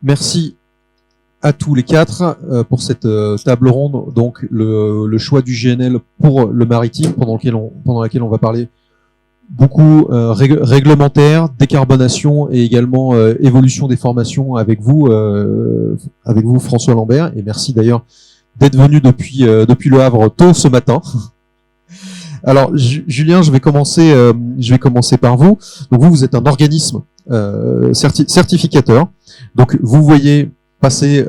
Merci à tous les quatre pour cette table ronde. Donc le choix du GNL pour le maritime, pendant laquelle on va parler beaucoup réglementaire, décarbonation et également évolution des formations avec vous François Lambert. Et merci d'ailleurs d'être venu depuis Le Havre tôt ce matin. Alors Julien, je vais commencer par vous. Donc vous êtes un organisme certificateur. Donc vous voyez passer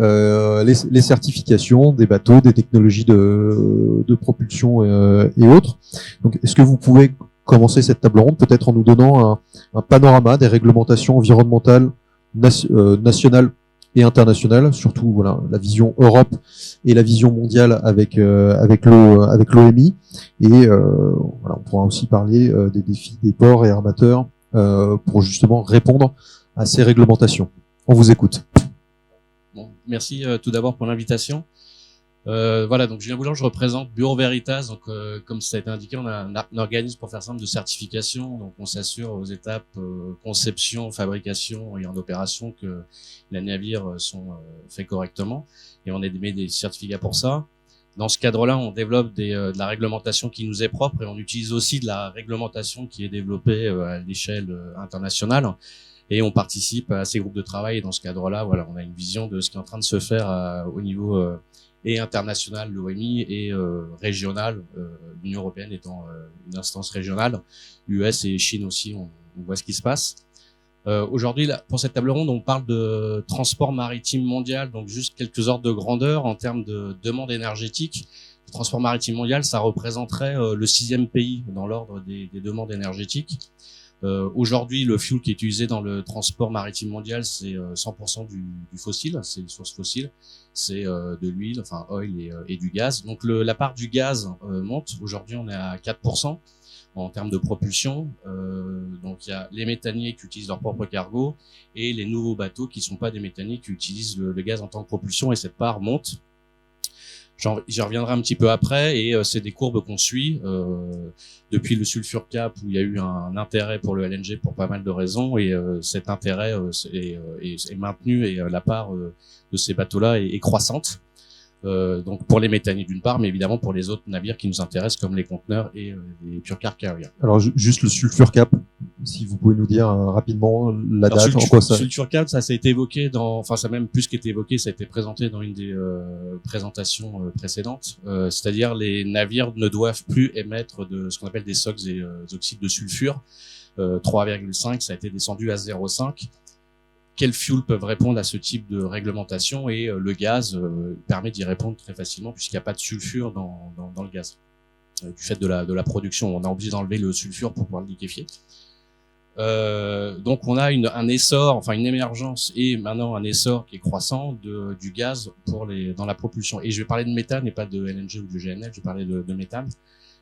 les certifications des bateaux, des technologies de propulsion et autres. Donc est-ce que vous pouvez commencer cette table ronde peut-être en nous donnant un panorama des réglementations environnementales nationales et internationales, surtout voilà la vision Europe et la vision mondiale avec l'OMI, et voilà, on pourra aussi parler des défis des ports et armateurs pour justement répondre à ces réglementations. On vous écoute. Bon, merci tout d'abord pour l'invitation. Voilà, donc Julien Boulan, je représente Bureau Veritas. Donc, comme ça a été indiqué, on a un organisme, pour faire simple, de certification. Donc, on s'assure aux étapes conception, fabrication et en opération que les navires sont faits correctement. Et on émet des certificats pour ça. Dans ce cadre-là, on développe de la réglementation qui nous est propre et on utilise aussi de la réglementation qui est développée à l'échelle internationale. Et on participe à ces groupes de travail. Et dans ce cadre-là, voilà, on a une vision de ce qui est en train de se faire au niveau et international, l'OMI, et régional, l'Union européenne étant une instance régionale, US et Chine aussi, on voit ce qui se passe. Aujourd'hui, pour cette table ronde, on parle de transport maritime mondial, donc juste quelques ordres de grandeur en termes de demande énergétique. Le transport maritime mondial, ça représenterait le 6e pays dans l'ordre des demandes énergétiques. Aujourd'hui, le fuel qui est utilisé dans le transport maritime mondial, c'est 100% du fossile, c'est une source fossile, c'est de l'huile, enfin oil et du gaz. Donc la part du gaz monte. Aujourd'hui, on est à 4% en termes de propulsion. Donc il y a les méthaniers qui utilisent leur propre cargo et les nouveaux bateaux qui sont pas des méthaniers qui utilisent le gaz en tant que propulsion, et cette part monte. J'y reviendrai un petit peu après, et c'est des courbes qu'on suit depuis le sulfur cap, où il y a eu un intérêt pour le LNG pour pas mal de raisons, et cet intérêt est maintenu, et la part de ces bateaux-là est croissante. Donc pour les méthaniers d'une part, mais évidemment pour les autres navires qui nous intéressent comme les conteneurs et les pure car carriers. Alors juste le sulfur cap, si vous pouvez nous dire rapidement la date, en quoi ça. Sulfur cap, ça a été évoqué ça a même plus qu'été évoqué, ça a été présenté dans une des présentations précédentes. C'est-à-dire les navires ne doivent plus émettre de ce qu'on appelle des SOx et oxydes de sulfure. 3,5, ça a été descendu à 0,5. Quels fuels peuvent répondre à ce type de réglementation, et le gaz permet d'y répondre très facilement puisqu'il n'y a pas de sulfure dans le gaz du fait de la production. On a obligé d'enlever le sulfure pour pouvoir le liquéfier. Donc on a un essor, enfin une émergence et maintenant un essor qui est croissant du gaz dans la propulsion. Et je vais parler de méthane et pas de LNG ou de GNL, je vais parler de méthane,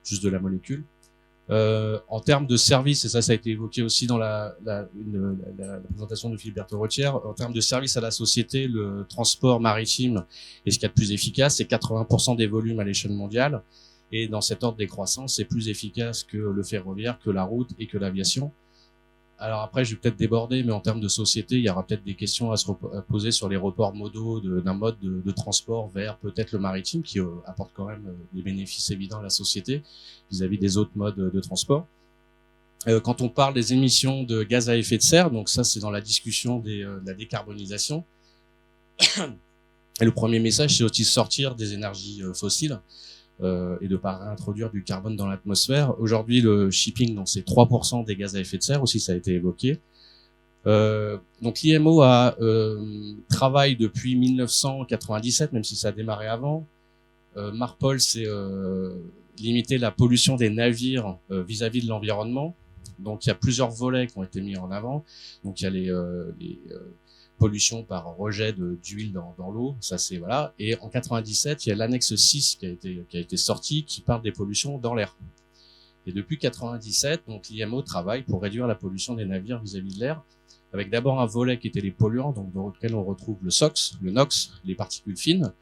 juste de la molécule. En termes de service, et ça a été évoqué aussi dans la présentation de Philippe Berthe-Rotière, en termes de service à la société, le transport maritime est ce qu'il y a de plus efficace, c'est 80% des volumes à l'échelle mondiale, et dans cet ordre décroissant, c'est plus efficace que le ferroviaire, que la route et que l'aviation. Alors après, je vais peut-être déborder, mais en termes de société, il y aura peut-être des questions à se poser sur les reports modaux d'un mode de transport vers peut-être le maritime, qui apporte quand même des bénéfices évidents à la société vis-à-vis des autres modes de transport. Quand on parle des émissions de gaz à effet de serre, donc ça c'est dans la discussion de la décarbonisation. Et le premier message, c'est aussi sortir des énergies fossiles. Et de pas réintroduire du carbone dans l'atmosphère. Aujourd'hui, le shipping, donc c'est 3% des gaz à effet de serre aussi, ça a été évoqué. Donc l'IMO travaille depuis 1997, même si ça a démarré avant. Marpol, c'est limiter la pollution des navires vis-à-vis de l'environnement. Donc il y a plusieurs volets qui ont été mis en avant. Donc il y a les pollution par rejet d'huile dans l'eau, ça c'est voilà. Et en 97, il y a l'annexe 6 qui a été sorti, qui parle des pollutions dans l'air. Et depuis 97, donc l'IMO travaille pour réduire la pollution des navires vis-à-vis de l'air, avec d'abord un volet qui était les polluants, donc dans lequel on retrouve le SOx, le NOx, les particules fines.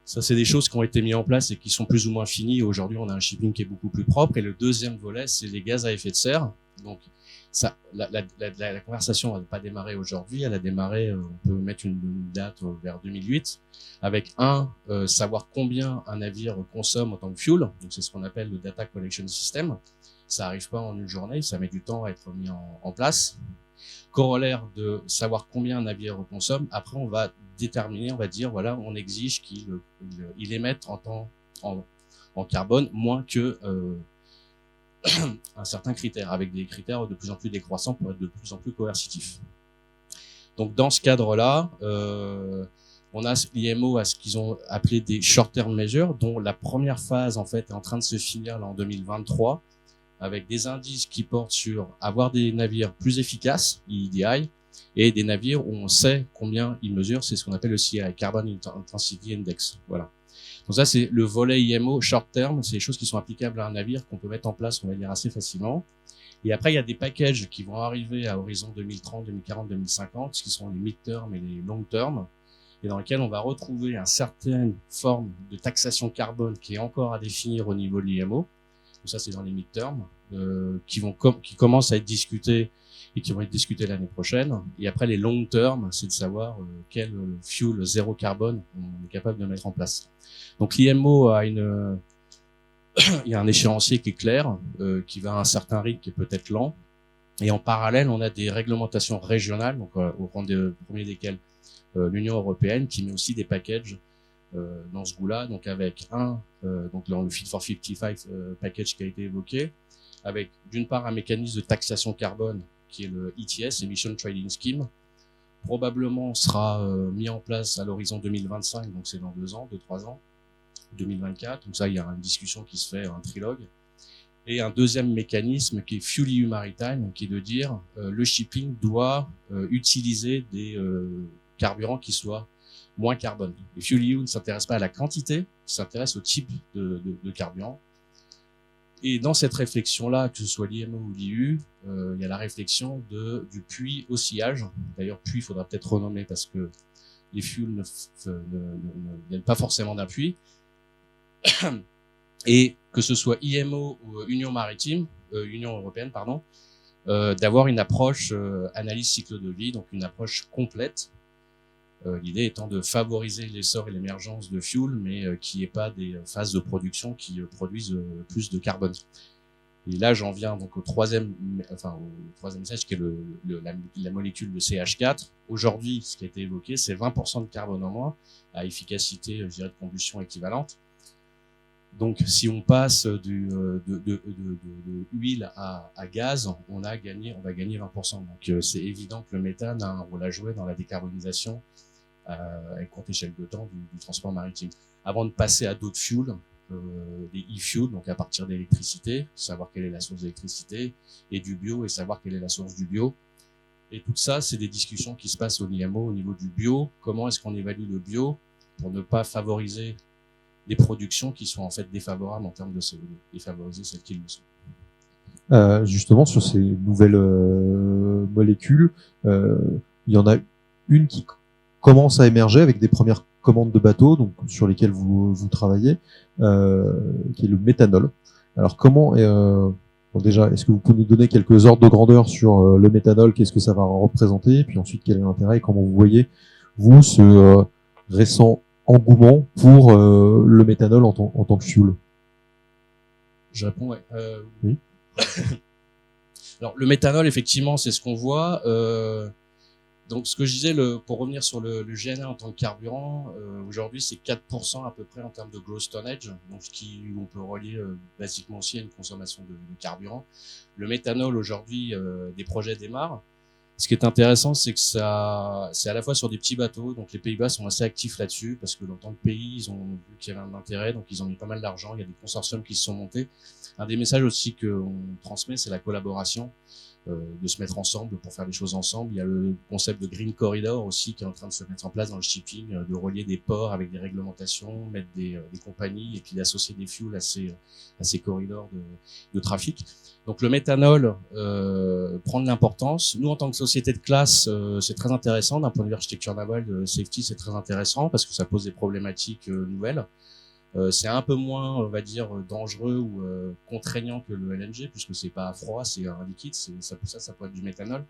Ça, c'est des choses qui ont été mises en place et qui sont plus ou moins finies. Aujourd'hui, on a un shipping qui est beaucoup plus propre. Et le deuxième volet, c'est les gaz à effet de serre. Donc, ça, la conversation n'a pas démarré aujourd'hui, elle a démarré, on peut mettre une date vers 2008, avec savoir combien un navire consomme en tant que fuel, donc c'est ce qu'on appelle le Data Collection System. Ça arrive pas en une journée, ça met du temps à être mis en place. Corollaire de savoir combien un navire consomme, après on va déterminer, on va dire, voilà, on exige qu'il émette en carbone moins que un certain critère, avec des critères de plus en plus décroissants pour être de plus en plus coercitifs. Donc dans ce cadre-là, on a l'IMO à ce qu'ils ont appelé des short-term measures, dont la première phase en fait est en train de se finir là en 2023, avec des indices qui portent sur avoir des navires plus efficaces, EEDI, et des navires où on sait combien ils mesurent, c'est ce qu'on appelle le CI, Carbon Intensity Index. Voilà. Donc ça, c'est le volet IMO short term, c'est des choses qui sont applicables à un navire qu'on peut mettre en place, on va dire, assez facilement. Et après, il y a des packages qui vont arriver à horizon 2030, 2040, 2050, qui sont les mid-term et les long-term, et dans lesquels on va retrouver une certaine forme de taxation carbone qui est encore à définir au niveau de l'IMO. Donc ça, c'est dans les mid-term, qui commencent à être discutés et qui vont être discutés l'année prochaine. Et après, les long-term, c'est de savoir quel fuel zéro carbone on est capable de mettre en place. Donc l'IMO a il y a un échéancier qui est clair, qui va à un certain rythme, qui est peut-être lent. Et en parallèle, on a des réglementations régionales, donc au rang premier desquelles l'Union européenne, qui met aussi des packages dans ce goût-là, donc avec donc dans le Fit for 55 package qui a été évoqué, avec d'une part un mécanisme de taxation carbone qui est le ETS, Emission Trading Scheme, probablement sera mis en place à l'horizon 2025, donc c'est dans 2-3 ans, 2024. Donc ça, il y a une discussion qui se fait, un trilogue. Et un deuxième mécanisme qui est FuelEU Maritime, qui est de dire le shipping doit utiliser des carburants qui soient moins carbone. Et FuelEU ne s'intéresse pas à la quantité, il s'intéresse au type de carburant. Et dans cette réflexion-là, que ce soit l'IMO ou l'IU, il y a la réflexion du puits au sillage. D'ailleurs, puits, il faudra peut-être renommer parce que les fuels ne viennent pas forcément d'un puits. Et que ce soit IMO ou Union européenne, pardon, d'avoir une approche analyse cycle de vie, donc une approche complète. L'idée étant de favoriser l'essor et l'émergence de fuel, mais qu'il n'y ait pas des phases de production qui produisent plus de carbone. Et là, j'en viens donc au troisième message, qui est la molécule de CH4. Aujourd'hui, ce qui a été évoqué, c'est 20% de carbone en moins à efficacité, je dirais, de combustion équivalente. Donc, si on passe de huile à gaz, on va gagner 20%. Donc, c'est évident que le méthane a un rôle à jouer dans la décarbonisation à une courte échelle de temps du transport maritime. Avant de passer à d'autres fuels, des e-fuels, donc à partir d'électricité, savoir quelle est la source d'électricité, et du bio, et savoir quelle est la source du bio. Et tout ça, c'est des discussions qui se passent au IMO au niveau du bio. Comment est-ce qu'on évalue le bio pour ne pas favoriser des productions qui sont en fait défavorables en termes de CO2 et favoriser celles qui le sont. Justement, sur ces nouvelles molécules, il y en a une qui commence à émerger avec des premières commandes de bateaux, donc sur lesquelles vous travaillez, qui est le méthanol. Alors comment bon déjà, est-ce que vous pouvez nous donner quelques ordres de grandeur sur le méthanol, qu'est-ce que ça va représenter, et puis ensuite quel est l'intérêt et comment vous voyez vous ce récent engouement pour le méthanol en tant que fuel? Je réponds, ouais. Oui. Alors, le méthanol, effectivement, c'est ce qu'on voit. Donc, ce que je disais, pour revenir sur le GNL en tant que carburant, aujourd'hui, c'est 4% à peu près en termes de gross tonnage, donc ce on peut relier basiquement aussi à une consommation de carburant. Le méthanol, aujourd'hui, des projets démarrent. Ce qui est intéressant, c'est que c'est à la fois sur des petits bateaux, donc les Pays-Bas sont assez actifs là-dessus, parce que dans tant que pays, ils ont vu qu'il y avait un intérêt, donc ils ont mis pas mal d'argent, il y a des consortiums qui se sont montés. Un des messages aussi qu'on transmet, c'est la collaboration, de se mettre ensemble pour faire des choses ensemble. Il y a le concept de Green Corridor aussi qui est en train de se mettre en place dans le shipping, de relier des ports avec des réglementations, mettre des compagnies et puis d'associer des fuels à ces corridors de trafic. Donc le méthanol prend de l'importance. Nous, en tant que société de classe, c'est très intéressant d'un point de vue architecture navale, de safety, c'est très intéressant parce que ça pose des problématiques nouvelles. C'est un peu moins, on va dire, dangereux ou contraignant que le LNG, puisque c'est pas froid, c'est un liquide, ça peut être du méthanol.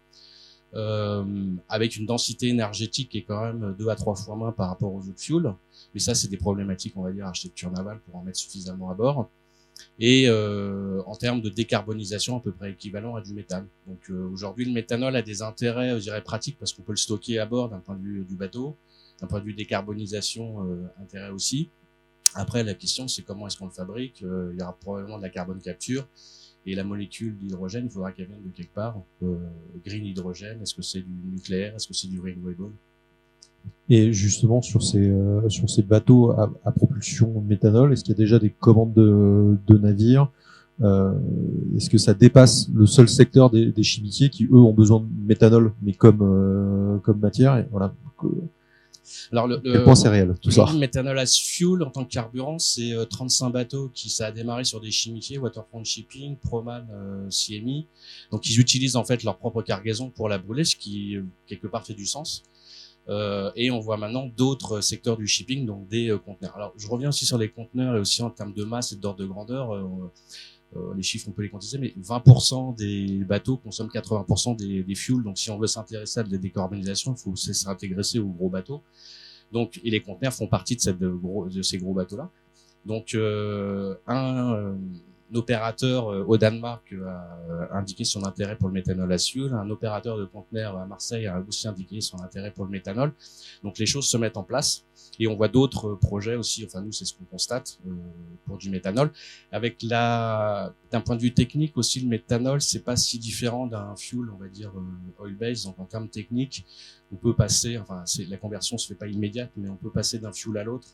Avec une densité énergétique qui est quand même 2 à 3 fois moins par rapport aux autres fuels. Mais ça, c'est des problématiques, on va dire, architecture navale pour en mettre suffisamment à bord. Et en termes de décarbonisation, à peu près équivalent à du méthane. Donc aujourd'hui, le méthanol a des intérêts, je dirais, pratiques, parce qu'on peut le stocker à bord d'un point de vue du bateau. D'un point de vue décarbonisation, intérêt aussi. Après, la question, c'est comment est-ce qu'on le fabrique. Il y aura probablement de la carbone capture. Et la molécule d'hydrogène, il faudra qu'elle vienne de quelque part. Green hydrogène, est-ce que c'est du nucléaire, est-ce que c'est du renewable? Et justement, sur ces bateaux à propulsion méthanol, est-ce qu'il y a déjà des commandes de navires? Est-ce que ça dépasse le seul secteur des chimiquiers qui, eux, ont besoin de méthanol, mais comme matière? Et voilà. Alors, quel point c'est réel, tout ça? Le méthanol as fuel, en tant que carburant, c'est 35 bateaux ça a démarré sur des chimiquiers, Waterfront Shipping, Proman, CMI. Donc, ils utilisent en fait leur propre cargaison pour la brûler, ce qui, quelque part, fait du sens. Et on voit maintenant d'autres secteurs du shipping, donc des conteneurs. Alors, je reviens aussi sur les conteneurs et aussi en termes de masse et d'ordre de grandeur. Les chiffres, on peut les quantifier, mais 20% des bateaux consomment 80% des fuels. Donc, si on veut s'intéresser à la décarbonisation, il faut s'intéresser aux gros bateaux. Donc, et les conteneurs font partie de ces gros bateaux-là. Donc, un opérateur au Danemark a indiqué son intérêt pour le méthanol à fuel. Un opérateur de conteneurs à Marseille a aussi indiqué son intérêt pour le méthanol. Donc, les choses se mettent en place. Et on voit d'autres projets aussi, enfin nous c'est ce qu'on constate pour du méthanol. D'un point de vue technique aussi, le méthanol c'est pas si différent d'un fuel, on va dire oil-based. Donc en termes techniques, on peut passer, la conversion se fait pas immédiate, mais on peut passer d'un fuel à l'autre.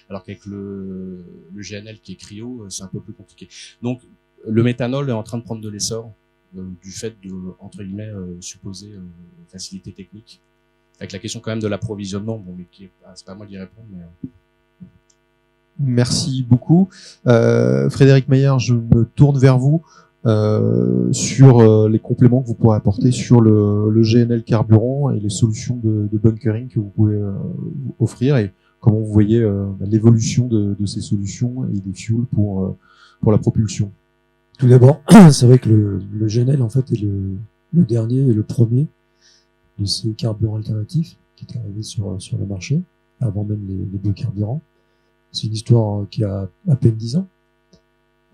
Alors qu'avec le GNL qui est cryo, c'est un peu plus compliqué. Donc le méthanol est en train de prendre de l'essor du fait de, entre guillemets, supposée facilité technique. Avec la question quand même de l'approvisionnement, bon, mais c'est pas à moi d'y répondre. Mais... Merci beaucoup. Frédéric Mayer, je me tourne vers vous sur les compléments que vous pourrez apporter sur le GNL carburant et les solutions de bunkering que vous pouvez offrir et comment vous voyez l'évolution de ces solutions et des fuels pour la propulsion. Tout d'abord, c'est vrai que le GNL en fait est le dernier et le premier de ces carburants alternatifs qui est arrivé sur le marché, avant même les biocarburants. C'est une histoire qui a à peine 10 ans,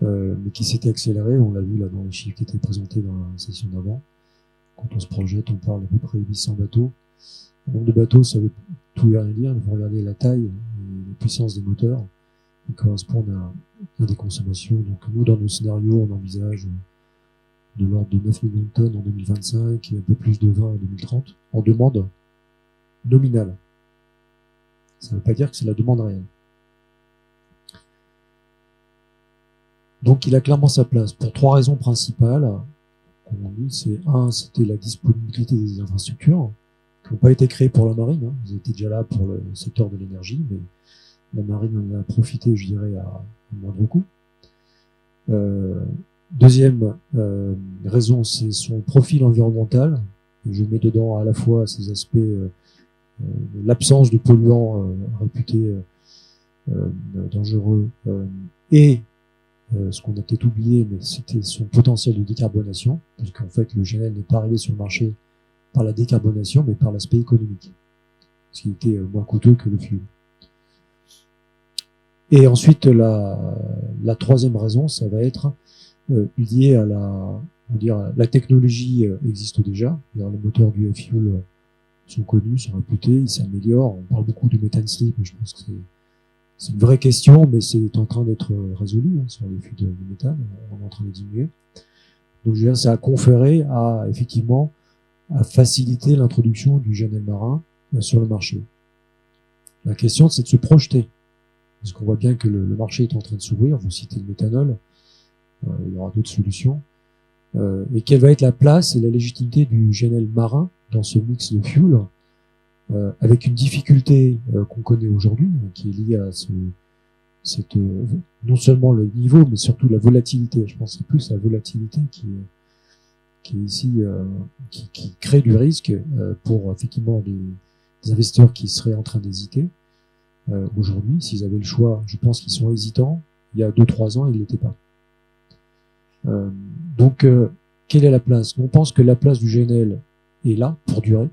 mais qui s'était accélérée, on l'a vu là dans les chiffres qui étaient présentés dans la session d'avant. Quand on se projette, on parle d'à peu près 800 bateaux. Le nombre de bateaux, ça veut tout et rien dire, il faut regarder la taille et la puissance des moteurs, qui correspondent à des consommations. Donc nous, dans nos scénarios, on envisage de l'ordre de 9 millions de tonnes en 2025 et un peu plus de 20 en 2030, en demande nominale. Ça ne veut pas dire que c'est la demande réelle. Donc il a clairement sa place pour 3 raisons principales. Comme on dit, c'était la disponibilité des infrastructures qui n'ont pas été créées pour la marine. Ils étaient déjà là pour le secteur de l'énergie, mais la marine en a profité, je dirais, à moindre coût. Deuxième raison, c'est son profil environnemental. Je mets dedans à la fois ces aspects, l'absence de polluants réputés dangereux, et ce qu'on a peut-être oublié, mais c'était son potentiel de décarbonation, puisqu'en fait le GNL n'est pas arrivé sur le marché par la décarbonation, mais par l'aspect économique, ce qui était moins coûteux que le fuel. Et ensuite, la troisième raison, ça va être lié à la technologie existe déjà. Les moteurs du fuel sont connus, sont réputés, ils s'améliorent. On parle beaucoup de methane slip, mais je pense que c'est une vraie question, mais c'est en train d'être résolu sur les fuites de méthane. On est en train de diminuer. Donc, je veux dire, ça a conféré effectivement à faciliter l'introduction du GNL marin sur le marché. La question, c'est de se projeter. Parce qu'on voit bien que le marché est en train de s'ouvrir. Vous citez le méthanol. Il y aura d'autres solutions. Et quelle va être la place et la légitimité du GNL marin dans ce mix de fuel, avec une difficulté qu'on connaît aujourd'hui, qui est liée à non seulement le niveau, mais surtout la volatilité. Je pense que c'est plus la volatilité qui est ici, qui crée du risque pour effectivement des investisseurs qui seraient en train d'hésiter. Aujourd'hui, s'ils avaient le choix, je pense qu'ils sont hésitants. Il y a 2-3 ans, ils ne l'étaient pas. Donc, quelle est la place? On pense que la place du GNL est là pour durer.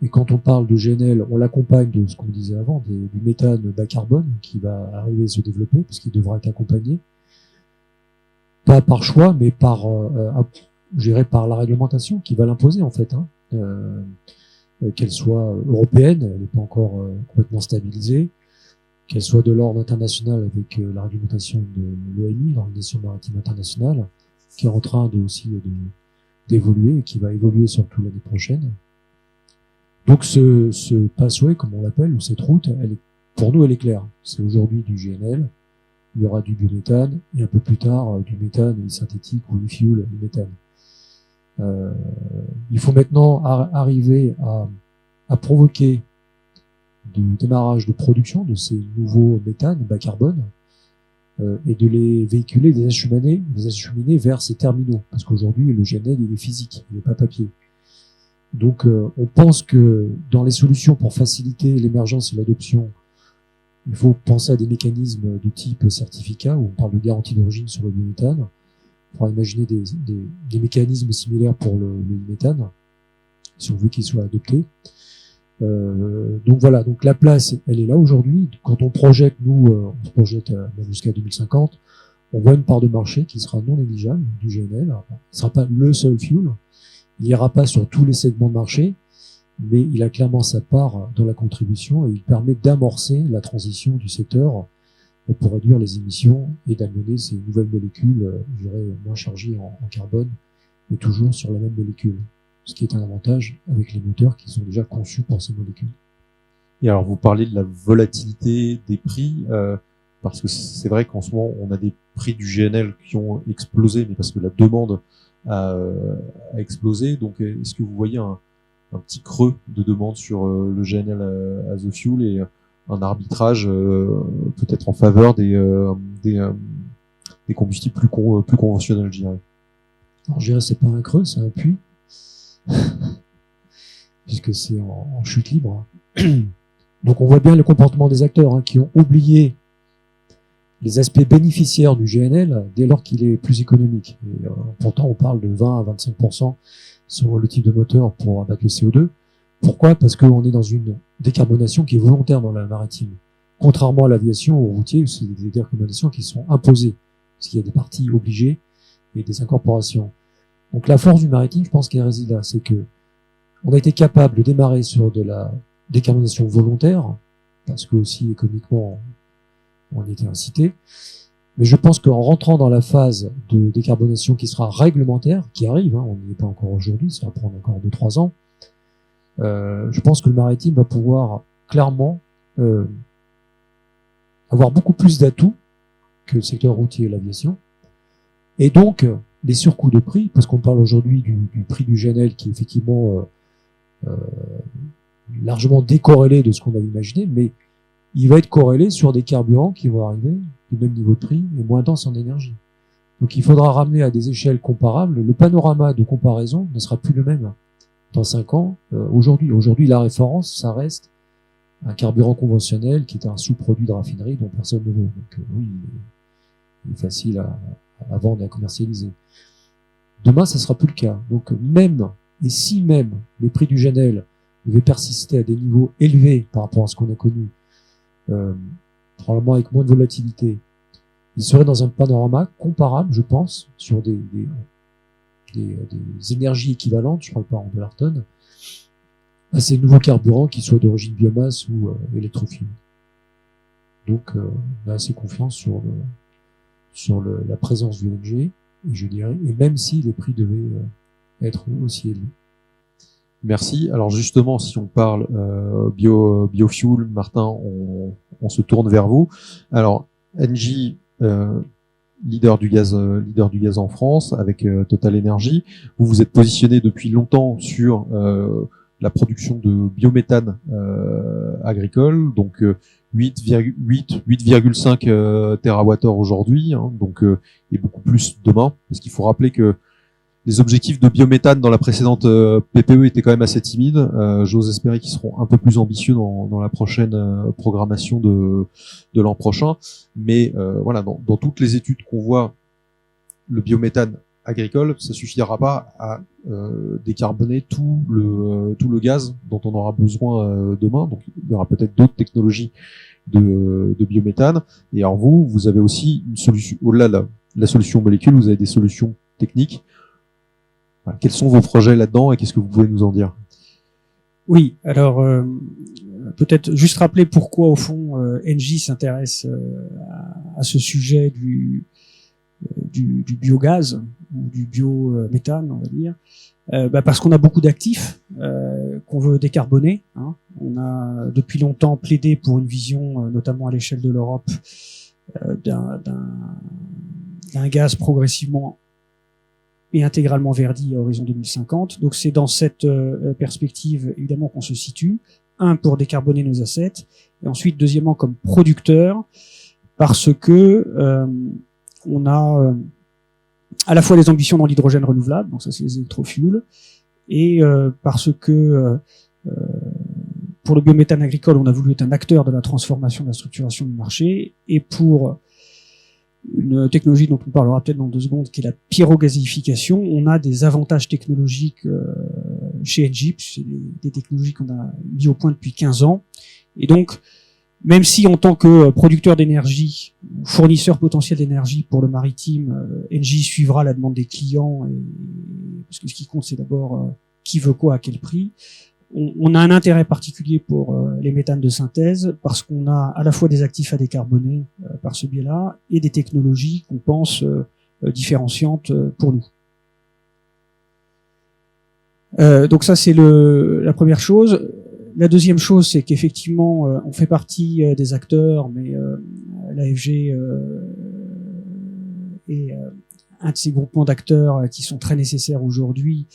Et quand on parle de GNL, on l'accompagne de ce qu'on disait avant, du méthane bas carbone qui va arriver à se développer, parce qu'il devra être accompagné. Pas par choix, mais par, je dirais, par la réglementation qui va l'imposer en fait. Qu'elle soit européenne, elle n'est pas encore complètement stabilisée, qu'elle soit de l'ordre international avec la réglementation de l'OMI, l'Organisation maritime internationale, qui est en train d'évoluer et qui va évoluer surtout l'année prochaine. Donc ce passway, comme on l'appelle, ou cette route, pour nous, elle est claire. C'est aujourd'hui du GNL, il y aura du biométhane, et un peu plus tard, du méthane synthétique ou e-fuel et méthane. Il faut maintenant arriver à provoquer du démarrage de production de ces nouveaux méthanes bas carbone et de les véhiculer, les acheminer vers ces terminaux. Parce qu'aujourd'hui, le GNL, il est physique, il n'est pas papier. Donc, on pense que dans les solutions pour faciliter l'émergence et l'adoption, il faut penser à des mécanismes de type certificat, où on parle de garantie d'origine sur le biométhane. On pourra imaginer des mécanismes similaires pour le méthane, si on veut qu'il soit adopté. Donc voilà, donc la place, elle est là aujourd'hui. Quand on projette, nous, on se projette jusqu'à 2050, on voit une part de marché qui sera non négligeable du GNL. Ce ne sera pas le seul fuel. Il n'ira pas sur tous les segments de marché, mais il a clairement sa part dans la contribution et il permet d'amorcer la transition du secteur pour réduire les émissions et d'amener ces nouvelles molécules, je dirais, moins chargées en carbone, mais toujours sur la même molécule. Ce qui est un avantage avec les moteurs qui sont déjà conçus pour ces molécules. Et alors, vous parlez de la volatilité des prix, parce que c'est vrai qu'en ce moment, on a des prix du GNL qui ont explosé, mais parce que la demande a explosé. Donc, est-ce que vous voyez un petit creux de demande sur le GNL as a fuel et un arbitrage peut-être en faveur des combustibles plus conventionnels, je dirais? Alors, je dirais c'est pas un creux, c'est un puits, puisque c'est en chute libre. Donc, on voit bien le comportement des acteurs qui ont oublié les aspects bénéficiaires du GNL dès lors qu'il est plus économique. Et, pourtant, on parle de 20 à 25% sur le type de moteur pour abattre le CO2. Pourquoi? Parce qu'on est dans une décarbonation qui est volontaire dans la maritime. Contrairement à l'aviation ou au routier, c'est des décarbonations qui sont imposées, parce qu'il y a des parties obligées et des incorporations. Donc la force du maritime, je pense qu'elle réside là, c'est que on a été capable de démarrer sur de la décarbonation volontaire, parce que aussi économiquement, on y était incité. Mais je pense qu'en rentrant dans la phase de décarbonation qui sera réglementaire, qui arrive, on n'y est pas encore aujourd'hui, ça va prendre encore 2-3 ans, je pense que le maritime va pouvoir clairement avoir beaucoup plus d'atouts que le secteur routier et l'aviation. Et donc, les surcoûts de prix, parce qu'on parle aujourd'hui du prix du GNL qui est effectivement largement décorrélé de ce qu'on avait imaginé, mais il va être corrélé sur des carburants qui vont arriver du même niveau de prix et moins denses en énergie. Donc il faudra ramener à des échelles comparables. Le panorama de comparaison ne sera plus le même dans 5 ans. Aujourd'hui, la référence, ça reste un carburant conventionnel qui est un sous-produit de raffinerie dont personne ne veut. Donc oui, il est facile à vendre et à commercialiser. Demain, ça sera plus le cas. Donc si même les prix du GNL devaient persister à des niveaux élevés par rapport à ce qu'on a connu, probablement avec moins de volatilité, il serait dans un panorama comparable, je pense, sur des énergies équivalentes, je ne parle pas en dollars-tonnes, à ces nouveaux carburants qui soient d'origine biomasse ou électrofuel. Donc, on a assez confiance sur la présence du LNG, et je dirais, et même si les prix devaient être aussi élevés. Merci. Alors justement, si on parle biofuel, Martin, on se tourne vers vous. Alors, Engie, leader du gaz en France avec Total Energy. Vous vous êtes positionné depuis longtemps sur la production de biométhane agricole, donc 8,5 TWh aujourd'hui, donc et beaucoup plus demain, parce qu'il faut rappeler que les objectifs de biométhane dans la précédente PPE étaient quand même assez timides. J'ose espérer qu'ils seront un peu plus ambitieux dans la prochaine programmation de l'an prochain. Mais voilà, dans toutes les études qu'on voit, le biométhane agricole, ça suffira pas à décarboner tout le gaz dont on aura besoin demain. Donc il y aura peut-être d'autres technologies de biométhane. Et alors vous avez aussi une solution, au-delà de la solution molécule, vous avez des solutions techniques. Voilà. Quels sont vos projets là-dedans et qu'est-ce que vous pouvez nous en dire? Oui, alors peut-être juste rappeler pourquoi au fond Engie s'intéresse à ce sujet du biogaz ou du biométhane, on va dire. Parce qu'on a beaucoup d'actifs qu'on veut décarboner. Hein. On a depuis longtemps plaidé pour une vision, notamment à l'échelle de l'Europe, d'un gaz progressivement et intégralement verdi à horizon 2050. Donc c'est dans cette perspective évidemment qu'on se situe. Un, pour décarboner nos assets, et ensuite deuxièmement comme producteur, parce que on a à la fois des ambitions dans l'hydrogène renouvelable, donc ça c'est les électrofuels, et parce que pour le biométhane agricole, on a voulu être un acteur de la transformation de la structuration du marché, et pour une technologie dont on parlera peut-être dans 2 secondes, qui est la pyrogazéification, on a des avantages technologiques chez Engie, c'est des technologies qu'on a mis au point depuis 15 ans, et donc même si en tant que producteur d'énergie, fournisseur potentiel d'énergie pour le maritime, Engie suivra la demande des clients, parce que ce qui compte c'est d'abord qui veut quoi à quel prix, on a un intérêt particulier pour les méthanes de synthèse, parce qu'on a à la fois des actifs à décarboner par ce biais-là, et des technologies qu'on pense différenciantes pour nous. Donc ça c'est la première chose. La deuxième chose, c'est qu'effectivement, on fait partie des acteurs, mais l'AFG est un de ces groupements d'acteurs qui sont très nécessaires aujourd'hui,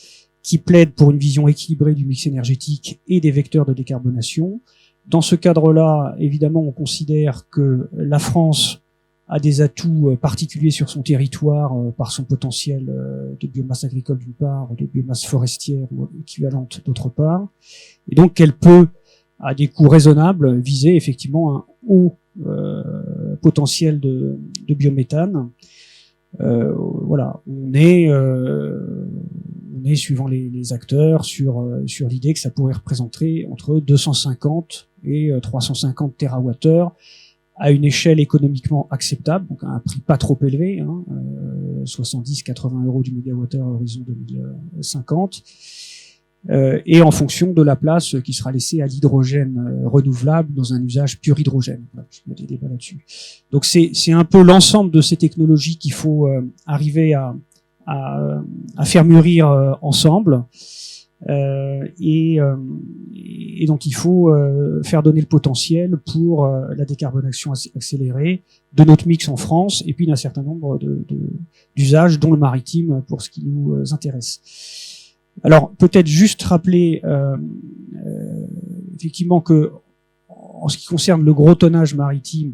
qui plaident pour une vision équilibrée du mix énergétique et des vecteurs de décarbonation. Dans ce cadre-là, évidemment, on considère que la France a des atouts particuliers sur son territoire par son potentiel de biomasse agricole d'une part, de biomasse forestière ou équivalente d'autre part, et donc qu'elle peut, à des coûts raisonnables, viser effectivement un haut potentiel de biométhane. Voilà, on est suivant les acteurs sur l'idée que ça pourrait représenter entre 250 et 350 TWh à une échelle économiquement acceptable, donc à un prix pas trop élevé, 70-80 euros du mégawattheure à horizon 2050, et en fonction de la place qui sera laissée à l'hydrogène renouvelable dans un usage pur hydrogène. Voilà, il y a des débats là-dessus. Donc c'est un peu l'ensemble de ces technologies qu'il faut arriver à faire mûrir ensemble, et donc il faut faire donner le potentiel pour la décarbonation accélérée de notre mix en France, et puis d'un certain nombre d'usages, dont le maritime pour ce qui nous intéresse. Alors peut-être juste rappeler effectivement que en ce qui concerne le gros tonnage maritime,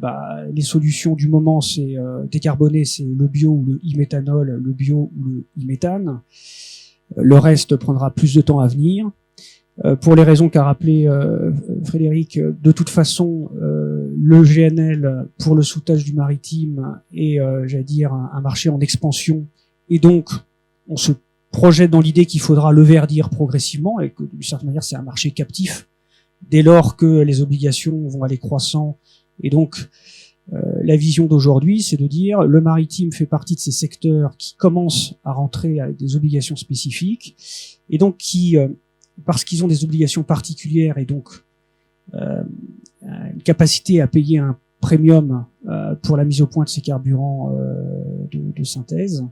les solutions du moment, c'est décarboner, c'est le bio ou le e-méthanol, le bio ou le e-méthane. Le reste prendra plus de temps à venir. Pour les raisons qu'a rappelé Frédéric, de toute façon, le GNL pour le soudage du maritime est, j'allais dire, un marché en expansion, et donc on se projette dans l'idée qu'il faudra le verdir progressivement, et que d'une certaine manière c'est un marché captif dès lors que les obligations vont aller croissant. Et donc la vision d'aujourd'hui, c'est de dire le maritime fait partie de ces secteurs qui commencent à rentrer avec des obligations spécifiques, et donc qui, parce qu'ils ont des obligations particulières et donc une capacité à payer un premium pour la mise au point de ces carburants de synthèse,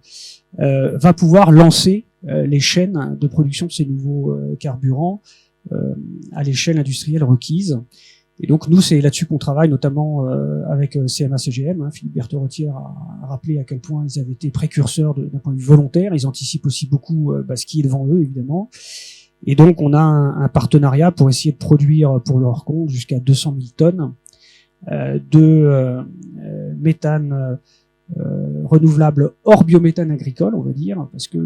va pouvoir lancer les chaînes de production de ces nouveaux carburants à l'échelle industrielle requise. Et donc nous, c'est là-dessus qu'on travaille, notamment avec CMA-CGM. Philippe Berthe-Rotière a rappelé à quel point ils avaient été précurseurs d'un point de vue volontaire. Ils anticipent aussi beaucoup ce qui est devant eux, évidemment. Et donc on a un partenariat pour essayer de produire pour leur compte jusqu'à 200 000 tonnes de méthane renouvelable hors biométhane agricole, on va dire, parce que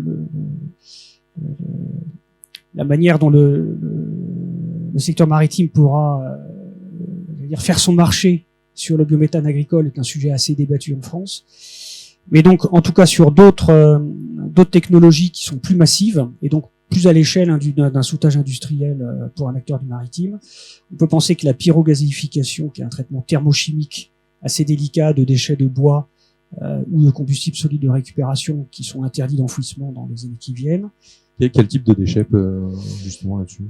la manière dont le secteur maritime pourra faire son marché sur le biométhane agricole est un sujet assez débattu en France. Mais donc, en tout cas, sur d'autres technologies qui sont plus massives et donc plus à l'échelle d'un soutage industriel pour un acteur du maritime, on peut penser que la pyrogazéification, qui est un traitement thermochimique assez délicat de déchets de bois ou de combustibles solides de récupération qui sont interdits d'enfouissement dans les années qui viennent. Quel type de déchets justement là-dessus?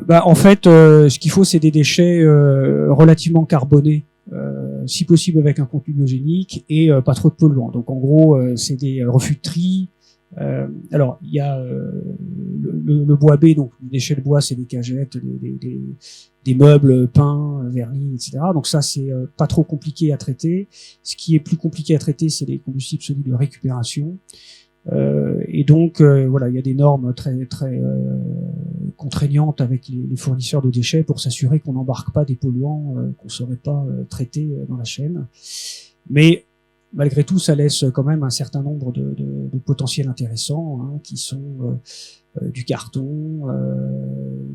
En fait, ce qu'il faut, c'est des déchets relativement carbonés, si possible avec un contenu biogénique et pas trop de polluants. Donc en gros, c'est des refus de tri. Alors il y a le bois B, donc les déchets de bois, c'est des cagettes, des meubles peints, vernis, etc. Donc ça, c'est pas trop compliqué à traiter. Ce qui est plus compliqué à traiter, c'est les combustibles solides de récupération. Et donc voilà, il y a des normes très contraignantes avec les fournisseurs de déchets pour s'assurer qu'on n'embarque pas des polluants qu'on ne saurait pas traiter dans la chaîne. Mais malgré tout, ça laisse quand même un certain nombre de potentiels intéressants, hein, qui sont du carton,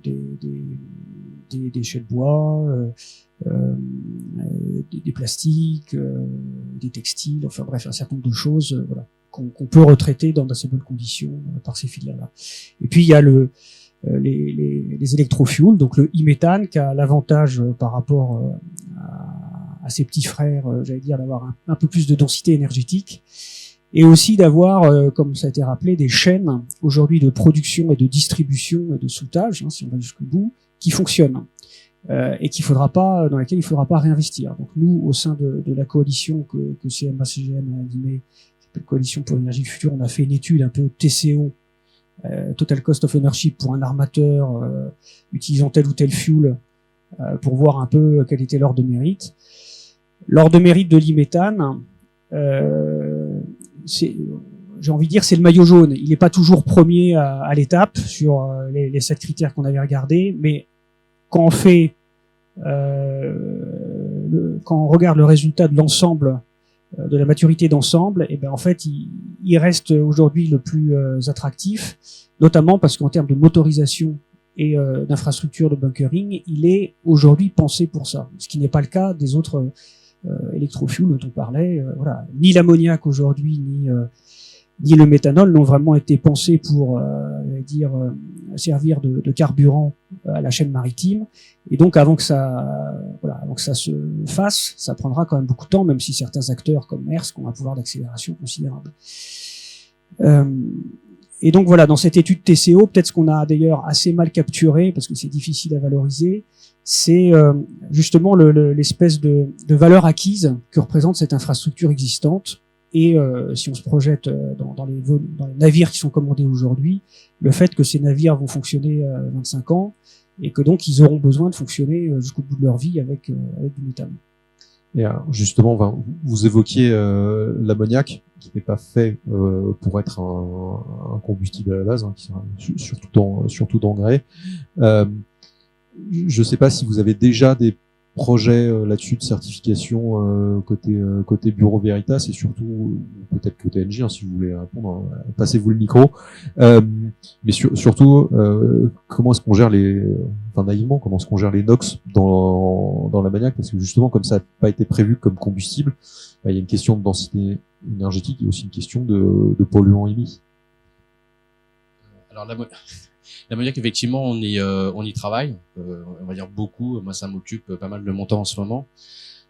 des déchets de bois, des plastiques, des textiles, enfin bref, un certain nombre de choses, voilà, qu'on peut retraiter dans d'assez bonnes conditions par ces filières-là. Et puis il y a les électrofuels, donc le e-méthane, qui a l'avantage par rapport à ses petits frères, j'allais dire, d'avoir un peu plus de densité énergétique, et aussi d'avoir, comme ça a été rappelé, des chaînes aujourd'hui de production et de distribution et de soutage, hein, si on va jusqu'au bout, qui fonctionnent. Et dans laquelle il faudra pas réinvestir. Donc nous, au sein de la coalition que CMA-CGM a animée, Coalition pour l'énergie du futur, on a fait une étude un peu TCO, Total Cost of Ownership, pour un armateur utilisant tel ou tel fuel, pour voir un peu quel était l'ordre de mérite. L'ordre de mérite de l'e-méthane, j'ai envie de dire, c'est le maillot jaune. Il n'est pas toujours premier à l'étape sur les 7 critères qu'on avait regardés, mais quand on fait, quand on regarde le résultat de l'ensemble, de la maturité d'ensemble, et ben en fait, il reste aujourd'hui le plus attractif, notamment parce qu'en termes de motorisation et d'infrastructure de bunkering, il est aujourd'hui pensé pour ça, ce qui n'est pas le cas des autres électrofuels dont on parlait. Voilà, ni l'ammoniac aujourd'hui, ni le méthanol n'ont vraiment été pensés pour servir de carburant à la chaîne maritime. Et donc avant que ça se fasse, ça prendra quand même beaucoup de temps, même si certains acteurs comme Maersk ont un pouvoir d'accélération considérable. Et donc voilà, dans cette étude TCO, peut-être ce qu'on a d'ailleurs assez mal capturé, parce que c'est difficile à valoriser, c'est justement l'espèce de valeur acquise que représente cette infrastructure existante. Et si on se projette dans les navires qui sont commandés aujourd'hui, le fait que ces navires vont fonctionner 25 ans et que donc ils auront besoin de fonctionner jusqu'au bout de leur vie avec du méthane. Et justement, vous évoquiez l'ammoniac, qui n'est pas fait pour être un combustible à la base, hein, qui sera surtout d'engrais. Je ne sais pas si vous avez déjà des projets là-dessus de certification côté Bureau Veritas, et surtout peut-être côté NG, hein, si vous voulez répondre, passez-vous le micro. Mais surtout, comment est-ce qu'on gère naïvement, comment est-ce qu'on gère les NOx dans l'ammoniac, parce que justement, comme ça n'a pas été prévu comme combustible, il y a une question de densité énergétique et aussi une question de polluants émis. Alors l'ammoniac, effectivement, on y travaille, on va dire beaucoup. Moi, ça m'occupe pas mal de mon temps en ce moment.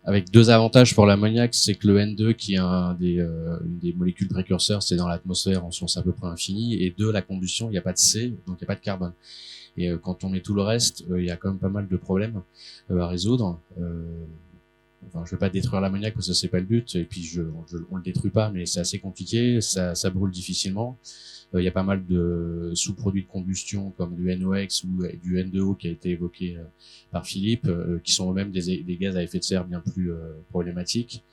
Avec 2 avantages pour l'ammoniac, c'est que le N2, qui est une des molécules précurseurs, c'est dans l'atmosphère en source à peu près infinie, et 2, la combustion, il n'y a pas de C, donc il n'y a pas de carbone. Et quand on met tout le reste, il y a quand même pas mal de problèmes à résoudre. Enfin, je vais pas détruire l'ammoniac parce que c'est pas le but, et puis on le détruit pas, mais c'est assez compliqué, ça brûle difficilement. Il y a pas mal de sous-produits de combustion comme du NOx ou du N2O qui a été évoqué par Philippe, qui sont eux-mêmes des gaz à effet de serre bien plus problématiques.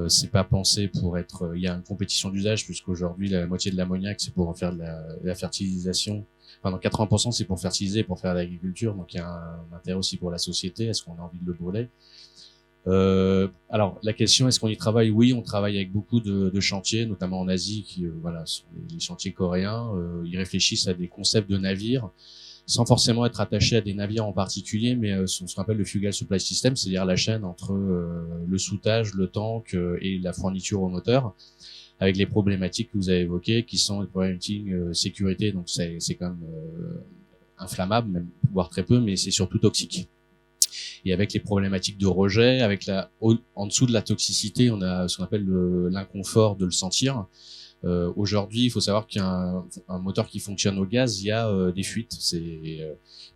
C'est pas pensé pour être. Il y a une compétition d'usage puisqu'aujourd'hui la moitié de l'ammoniac c'est pour en faire de la fertilisation. Enfin, dans 80% c'est pour fertiliser, pour faire de l'agriculture, donc il y a un intérêt aussi pour la société. Est-ce qu'on a envie de le brûler? Alors la question, est-ce qu'on y travaille? Oui, on travaille avec beaucoup de chantiers, notamment en Asie, qui voilà, sont les chantiers coréens. Ils réfléchissent à des concepts de navires, sans forcément être attachés à des navires en particulier, mais ce qu'on appelle le fuel supply system, c'est-à-dire la chaîne entre le soudage, le tank et la fourniture au moteur, avec les problématiques que vous avez évoquées, qui sont les problématiques sécurité. Donc c'est quand même inflammable, même voire très peu, mais c'est surtout toxique. Et avec les problématiques de rejet, avec en dessous de la toxicité, on a ce qu'on appelle l'inconfort de le sentir. Aujourd'hui, il faut savoir qu'un moteur qui fonctionne au gaz, il y a des fuites.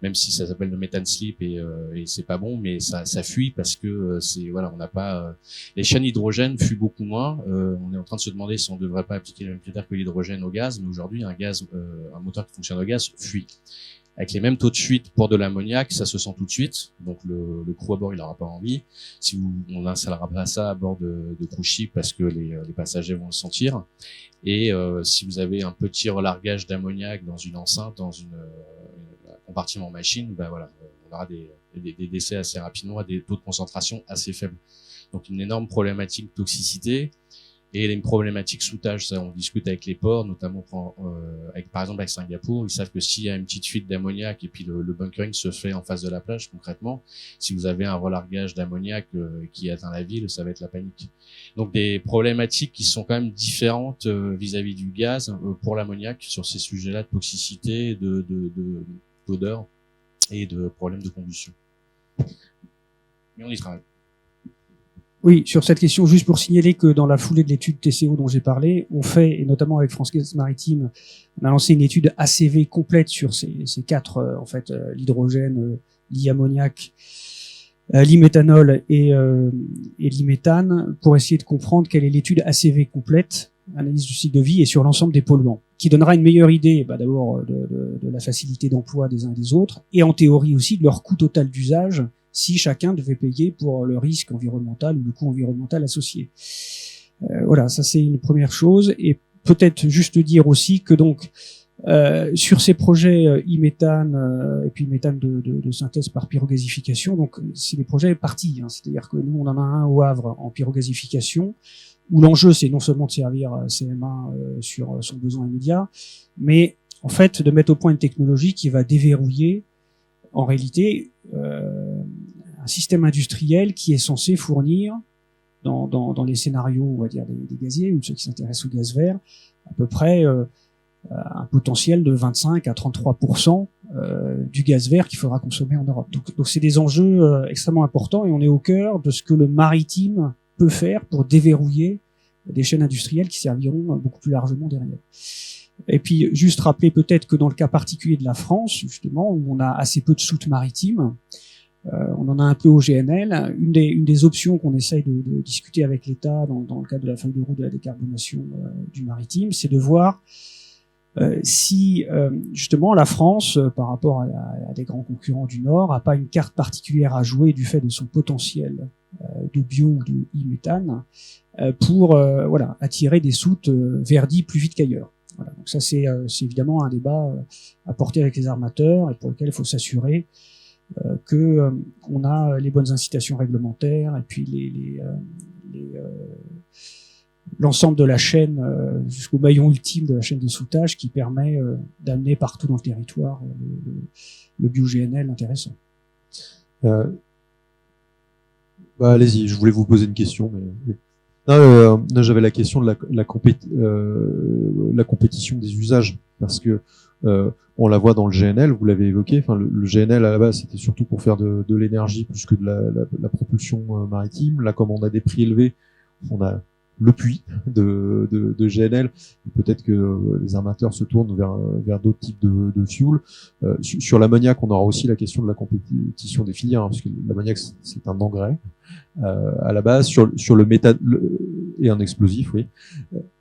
Même si ça s'appelle le methane slip et c'est pas bon, mais ça fuit parce que on n'a pas les chaînes hydrogène fuient beaucoup moins. On est en train de se demander si on devrait pas appliquer les mêmes critères que l'hydrogène au gaz, mais aujourd'hui un moteur qui fonctionne au gaz fuit. Avec les mêmes taux de fuite pour de l'ammoniac, ça se sent tout de suite. Donc le crew à bord, il n'aura pas envie. On n'installera pas ça à bord de cruise ship parce que les passagers vont le sentir. Et si vous avez un petit relargage d'ammoniac dans une enceinte, dans un compartiment machine, on aura des décès assez rapidement à des taux de concentration assez faibles. Donc une énorme problématique de toxicité. Et une problématique soudage, ça, on discute avec les ports, notamment par exemple avec Singapour. Ils savent que s'il y a une petite fuite d'ammoniac et puis le bunkering se fait en face de la plage, concrètement, si vous avez un relargage d'ammoniac qui atteint la ville, ça va être la panique. Donc des problématiques qui sont quand même différentes vis-à-vis du gaz pour l'ammoniac sur ces sujets-là de toxicité, d'odeur et de problèmes de combustion. Mais on y travaille. Oui, sur cette question, juste pour signaler que dans la foulée de l'étude TCO dont j'ai parlé, on fait, et notamment avec France Gaz Maritime, on a lancé une étude ACV complète sur ces quatre, l'hydrogène, l'ammoniac, l'iméthanol et l'iméthane, pour essayer de comprendre quelle est l'étude ACV complète, analyse du cycle de vie, et sur l'ensemble des polluants, qui donnera une meilleure idée, d'abord de la facilité d'emploi des uns et des autres, et en théorie aussi de leur coût total d'usage, si chacun devait payer pour le risque environnemental ou le coût environnemental associé. Voilà, ça c'est une première chose. Et peut-être juste dire aussi que donc sur ces projets e-méthane et puis méthane de synthèse par pyrogasification, donc c'est des projets partis, hein, c'est-à-dire que nous on en a un au Havre en pyrogasification, où l'enjeu c'est non seulement de servir CM1 sur son besoin immédiat, mais en fait de mettre au point une technologie qui va déverrouiller en réalité un système industriel qui est censé fournir dans les scénarios, on va dire, des gaziers ou ceux qui s'intéressent au gaz vert, à peu près un potentiel de 25 à 33% du gaz vert qu'il faudra consommer en Europe. Donc c'est des enjeux extrêmement importants et on est au cœur de ce que le maritime peut faire pour déverrouiller des chaînes industrielles qui serviront beaucoup plus largement derrière. Et puis, juste rappeler peut-être que dans le cas particulier de la France, justement, où on a assez peu de soutes maritimes, on en a un peu au GNL. Une des options qu'on essaye de discuter avec l'État dans le cadre de la feuille de route de la décarbonation du maritime, c'est de voir si, justement, la France, par rapport à des grands concurrents du Nord, a pas une carte particulière à jouer du fait de son potentiel de bio ou de e-méthane pour attirer des soutes verdies plus vite qu'ailleurs. Voilà, donc ça c'est évidemment un débat à porter avec les armateurs et pour lequel il faut s'assurer que on a les bonnes incitations réglementaires et puis l'ensemble de la chaîne jusqu'au maillon ultime de la chaîne de soudage qui permet d'amener partout dans le territoire le bio-GNL intéressant. Allez-y, je voulais vous poser une question, mais non, j'avais la question de la compétition des usages, parce que on la voit dans le GNL, vous l'avez évoqué. Enfin, le GNL à la base c'était surtout pour faire de l'énergie plus que de la propulsion maritime. Là, comme on a des prix élevés, on a le puits de GNL. Peut-être que les armateurs se tournent vers d'autres types de fuel. Sur l'ammoniac, on aura aussi la question de la compétition des filières, hein, parce que l'ammoniac c'est un engrais à la base. Sur le méthane et un explosif, oui.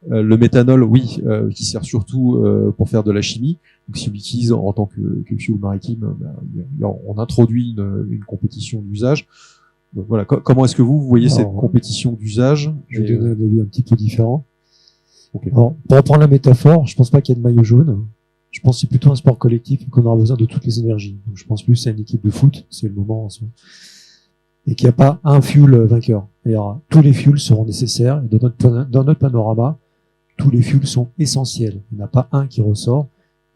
Le méthanol, oui, qui sert surtout pour faire de la chimie. Donc si on l'utilise en tant que fuel maritime, on introduit une compétition d'usage. Donc voilà, comment est-ce que vous voyez cette compétition d'usage? Je vais donner un avis un petit peu différent. Okay. Alors, pour reprendre la métaphore, je pense pas qu'il y ait de maillot jaune. Je pense que c'est plutôt un sport collectif et qu'on aura besoin de toutes les énergies. Donc je pense plus à une équipe de foot, c'est le moment. et qu'il n'y a pas un fuel vainqueur. Tous les fuels seront nécessaires, et dans notre panorama, tous les fuels sont essentiels. Il n'y en a pas un qui ressort.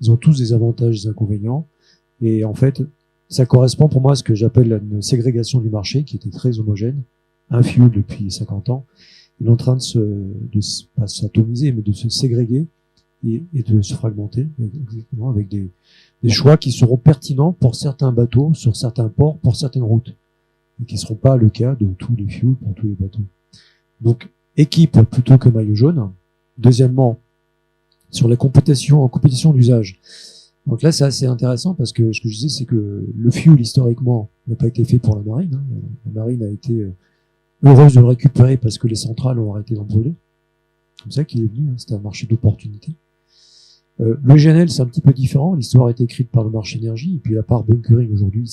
Ils ont tous des avantages et des inconvénients. Et en fait, ça correspond pour moi à ce que j'appelle une ségrégation du marché qui était très homogène. Un fuel depuis 50 ans. Il est en train pas s'atomiser, mais de se ségréger et de se fragmenter, exactement, avec des choix qui seront pertinents pour certains bateaux, sur certains ports, pour certaines routes, et qui ne seront pas le cas de tous les fuels pour tous les bateaux. Donc, équipe plutôt que maillot jaune. Deuxièmement, sur la compétition d'usage. Donc là, c'est assez intéressant parce que ce que je disais, c'est que le fuel, historiquement, n'a pas été fait pour la marine. Hein. La marine a été heureuse de le récupérer parce que les centrales ont arrêté d'en brûler. C'est comme ça qu'il est venu, hein. C'était un marché d'opportunité. Le GNL, c'est un petit peu différent. L'histoire a été écrite par le marché énergie. Et puis la part bunkering, aujourd'hui,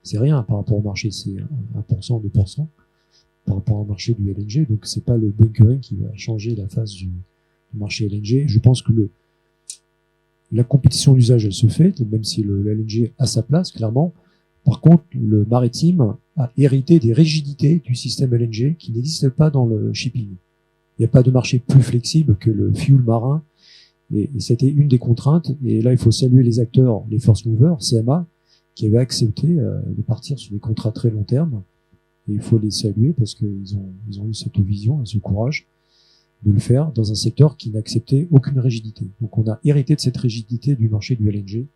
c'est rien par rapport au marché. C'est 1%, 2% par rapport au marché du LNG. Donc, c'est pas le bunkering qui va changer la face du marché LNG. Je pense que la compétition d'usage, elle se fait, même si le LNG a sa place, clairement. Par contre, le maritime a hérité des rigidités du système LNG qui n'existent pas dans le shipping. Il n'y a pas de marché plus flexible que le fuel marin. Et c'était une des contraintes. Et là, il faut saluer les acteurs, les first movers, CMA, qui avaient accepté de partir sur des contrats très long terme. Et il faut les saluer parce qu'ils ont eu cette vision et ce courage de le faire dans un secteur qui n'acceptait aucune rigidité. Donc on a hérité de cette rigidité du marché du LNG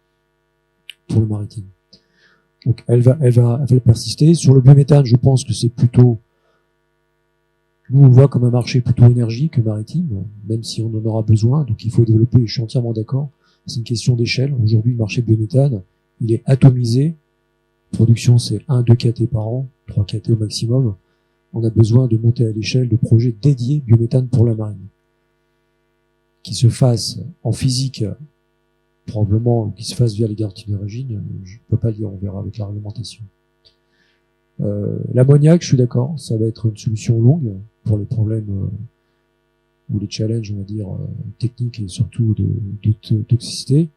pour le maritime. Donc elle va persister. Sur le biométhane, je pense que c'est plutôt, nous on le voit comme un marché plutôt énergie que maritime, même si on en aura besoin. Donc il faut développer, je suis entièrement d'accord. C'est une question d'échelle. Aujourd'hui, le marché biométhane, il est atomisé. Production, c'est 1-2 KT par an, 3 KT au maximum. On a besoin de monter à l'échelle de projets dédiés biométhane pour la marine, qui se fassent en physique, probablement, ou qui se fassent via les garanties d'origine, je ne peux pas le dire, on verra avec la réglementation. L'ammoniac, je suis d'accord, ça va être une solution longue pour les problèmes ou les challenges, on va dire, techniques et surtout de toxicité.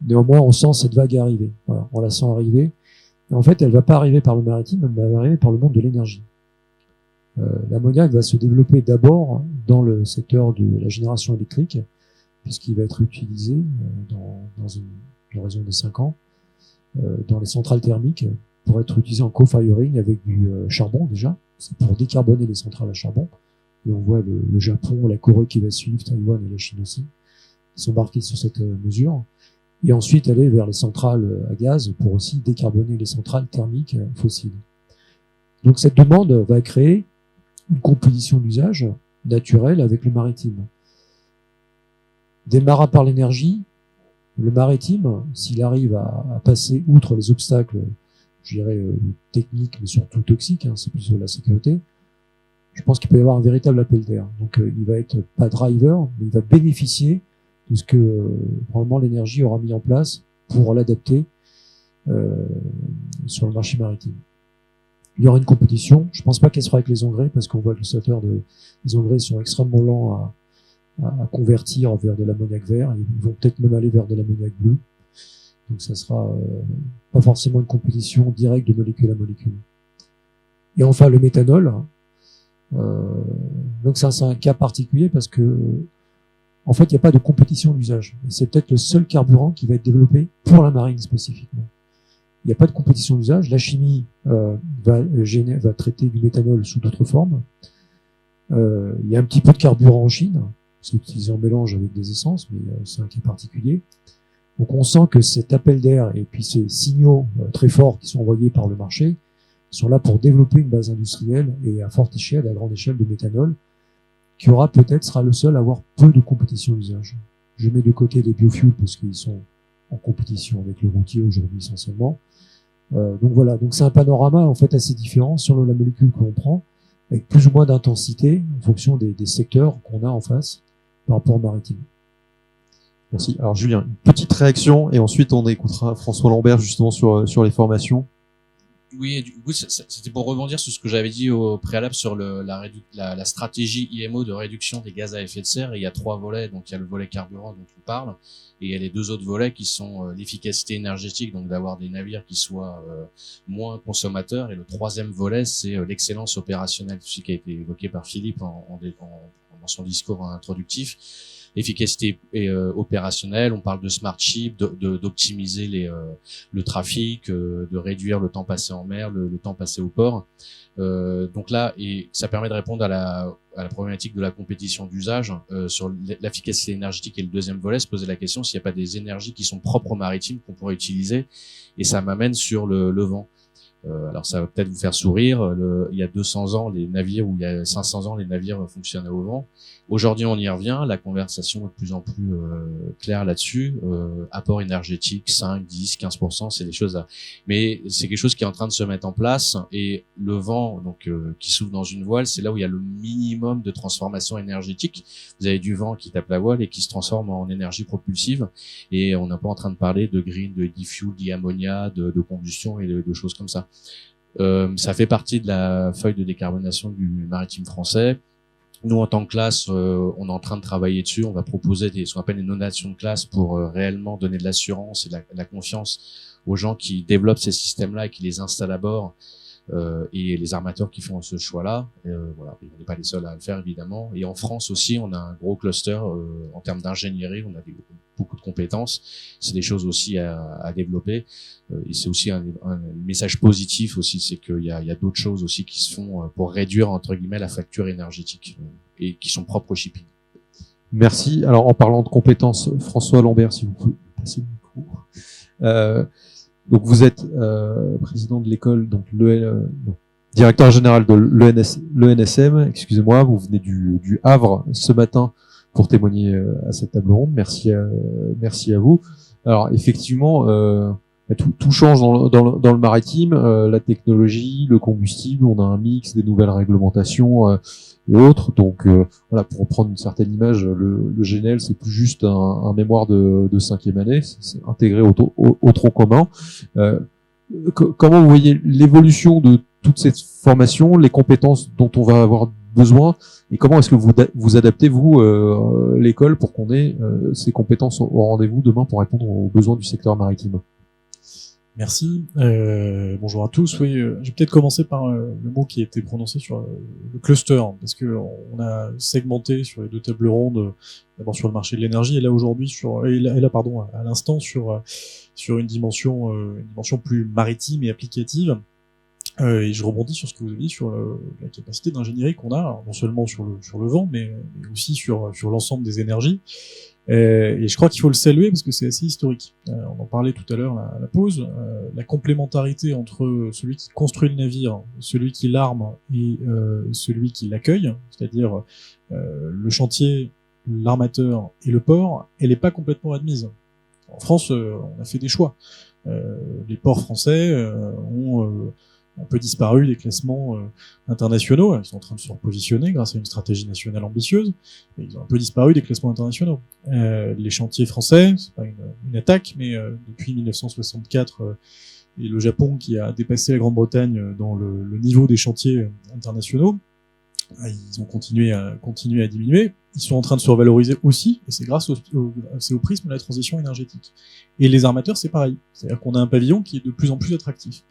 Néanmoins, on sent cette vague arriver. Voilà, on la sent arriver. Et en fait, elle ne va pas arriver par le maritime, elle va arriver par le monde de l'énergie. L'ammoniac va se développer d'abord dans le secteur de la génération électrique, puisqu'il va être utilisé dans une horizon de 5 ans, dans les centrales thermiques, pour être utilisé en co-firing avec du charbon déjà. C'est pour décarboner les centrales à charbon. Et on voit le Japon, la Corée qui va suivre, Taïwan et la Chine aussi, qui sont embarqués sur cette mesure. Et ensuite aller vers les centrales à gaz pour aussi décarboner les centrales thermiques fossiles. Donc cette demande va créer une composition d'usage naturelle avec le maritime. Démarra par l'énergie, le maritime, s'il arrive à passer outre les obstacles, je dirais techniques, mais surtout toxiques, hein, c'est plus sur la sécurité, je pense qu'il peut y avoir un véritable appel d'air. Donc il va être pas driver, mais il va bénéficier de ce que probablement l'énergie aura mis en place pour l'adapter sur le marché maritime. Il y aura une compétition. Je pense pas qu'elle sera avec les engrais parce qu'on voit que les secteurs des engrais sont extrêmement lents à convertir vers de l'ammoniac vert. Ils vont peut-être même aller vers de l'ammoniac bleu. Donc ça sera pas forcément une compétition directe de molécule à molécule. Et enfin le méthanol. Donc ça c'est un cas particulier parce que en fait il n'y a pas de compétition d'usage. C'est peut-être le seul carburant qui va être développé pour la marine spécifiquement. Il n'y a pas de compétition d'usage. La chimie va traiter du méthanol sous d'autres formes. Il y a un petit peu de carburant en Chine, c'est utilisé en mélange avec des essences, mais c'est un cas particulier. Donc on sent que cet appel d'air et puis ces signaux très forts qui sont envoyés par le marché sont là pour développer une base industrielle et à forte échelle, à grande échelle de méthanol, qui sera le seul à avoir peu de compétition d'usage. Je mets de côté les biofuels parce qu'ils sont en compétition avec le routier aujourd'hui essentiellement. Donc voilà, donc c'est un panorama en fait assez différent selon la molécule que l'on prend, avec plus ou moins d'intensité en fonction des secteurs qu'on a en face par rapport au maritime. Merci. Alors Julien, une petite réaction et ensuite on écoutera François Lambert justement sur les formations. Oui, et du coup, c'était pour rebondir sur ce que j'avais dit au préalable sur la stratégie IMO de réduction des gaz à effet de serre. Et il y a 3 volets. Donc, il y a le volet carburant dont on parle, et il y a les 2 autres volets qui sont l'efficacité énergétique, donc d'avoir des navires qui soient moins consommateurs. Et le 3e volet, c'est l'excellence opérationnelle, tout ce qui a été évoqué par Philippe dans son discours introductif. Efficacité opérationnelle, on parle de smart ship, d'optimiser le trafic, de réduire le temps passé en mer, le temps passé au port. Donc là, et ça permet de répondre à la problématique de la compétition d'usage. Sur l'efficacité énergétique et le 2e volet, se poser la question s'il n'y a pas des énergies qui sont propres aux maritimes qu'on pourrait utiliser. Et ça m'amène sur le vent. Alors ça va peut-être vous faire sourire. Il y a 200 ans, les navires, ou il y a 500 ans, les navires fonctionnaient au vent. Aujourd'hui, on y revient. La conversation est de plus en plus claire là-dessus. Apport énergétique, 5, 10, 15%, c'est des choses mais c'est quelque chose qui est en train de se mettre en place. Et le vent, donc qui s'ouvre dans une voile, c'est là où il y a le minimum de transformation énergétique. Vous avez du vent qui tape la voile et qui se transforme en énergie propulsive. Et on n'est pas en train de parler de green, de e-fuel, d'ammonia, de combustion et de choses comme ça. Ça fait partie de la feuille de décarbonation du maritime français. Nous, en tant que classe, on est en train de travailler dessus. On va proposer ce qu'on appelle des notations de classe pour réellement donner de l'assurance et de la confiance aux gens qui développent ces systèmes-là et qui les installent à bord, et les armateurs qui font ce choix-là. Voilà, on n'est pas les seuls à le faire, évidemment. Et en France aussi, on a un gros cluster en termes d'ingénierie. On a beaucoup de compétences. C'est des choses aussi à développer. Et c'est aussi un message positif aussi, c'est qu'il y a d'autres choses aussi qui se font pour réduire, entre guillemets, la facture énergétique et qui sont propres au shipping. Merci. Alors, en parlant de compétences, François Lambert, si vous pouvez passer le micro. Donc, vous êtes président de l'école, donc directeur général de l'ENSM. Excusez-moi, vous venez du Havre ce matin pour témoigner à cette table ronde. Merci à vous. Alors, effectivement, tout change dans le maritime, la technologie, le combustible, on a un mix, des nouvelles réglementations et autres. Donc voilà, pour reprendre une certaine image, le GNL, c'est plus juste un mémoire de 5e année, c'est intégré au tronc commun. Comment vous voyez l'évolution de toute cette formation, les compétences dont on va avoir besoin, et comment est-ce que vous adaptez, vous, l'école, pour qu'on ait ces compétences au rendez-vous demain pour répondre aux besoins du secteur maritime? Merci. Bonjour à tous. Oui, je vais peut-être commencer par le mot qui a été prononcé sur le cluster, parce que on a segmenté sur les 2 tables rondes, d'abord sur le marché de l'énergie, et là aujourd'hui à l'instant sur une dimension plus maritime et applicative. Et je rebondis sur ce que vous avez dit sur la capacité d'ingénierie qu'on a, non seulement sur le vent, mais aussi sur l'ensemble des énergies. Et je crois qu'il faut le saluer parce que c'est assez historique. On en parlait tout à l'heure à la pause. La complémentarité entre celui qui construit le navire, celui qui l'arme et celui qui l'accueille, c'est-à-dire le chantier, l'armateur et le port, elle n'est pas complètement admise. En France, on a fait des choix. Les ports français ont un peu disparu des classements internationaux. Ils sont en train de se repositionner grâce à une stratégie nationale ambitieuse, mais ils ont un peu disparu des classements internationaux. Les chantiers français, c'est pas une attaque, mais depuis 1964 et le Japon qui a dépassé la Grande-Bretagne dans le niveau des chantiers internationaux, ils ont continué à diminuer. Ils sont en train de se revaloriser aussi, et c'est grâce au prisme de la transition énergétique. Et les armateurs, c'est pareil. C'est-à-dire qu'on a un pavillon qui est de plus en plus attractif.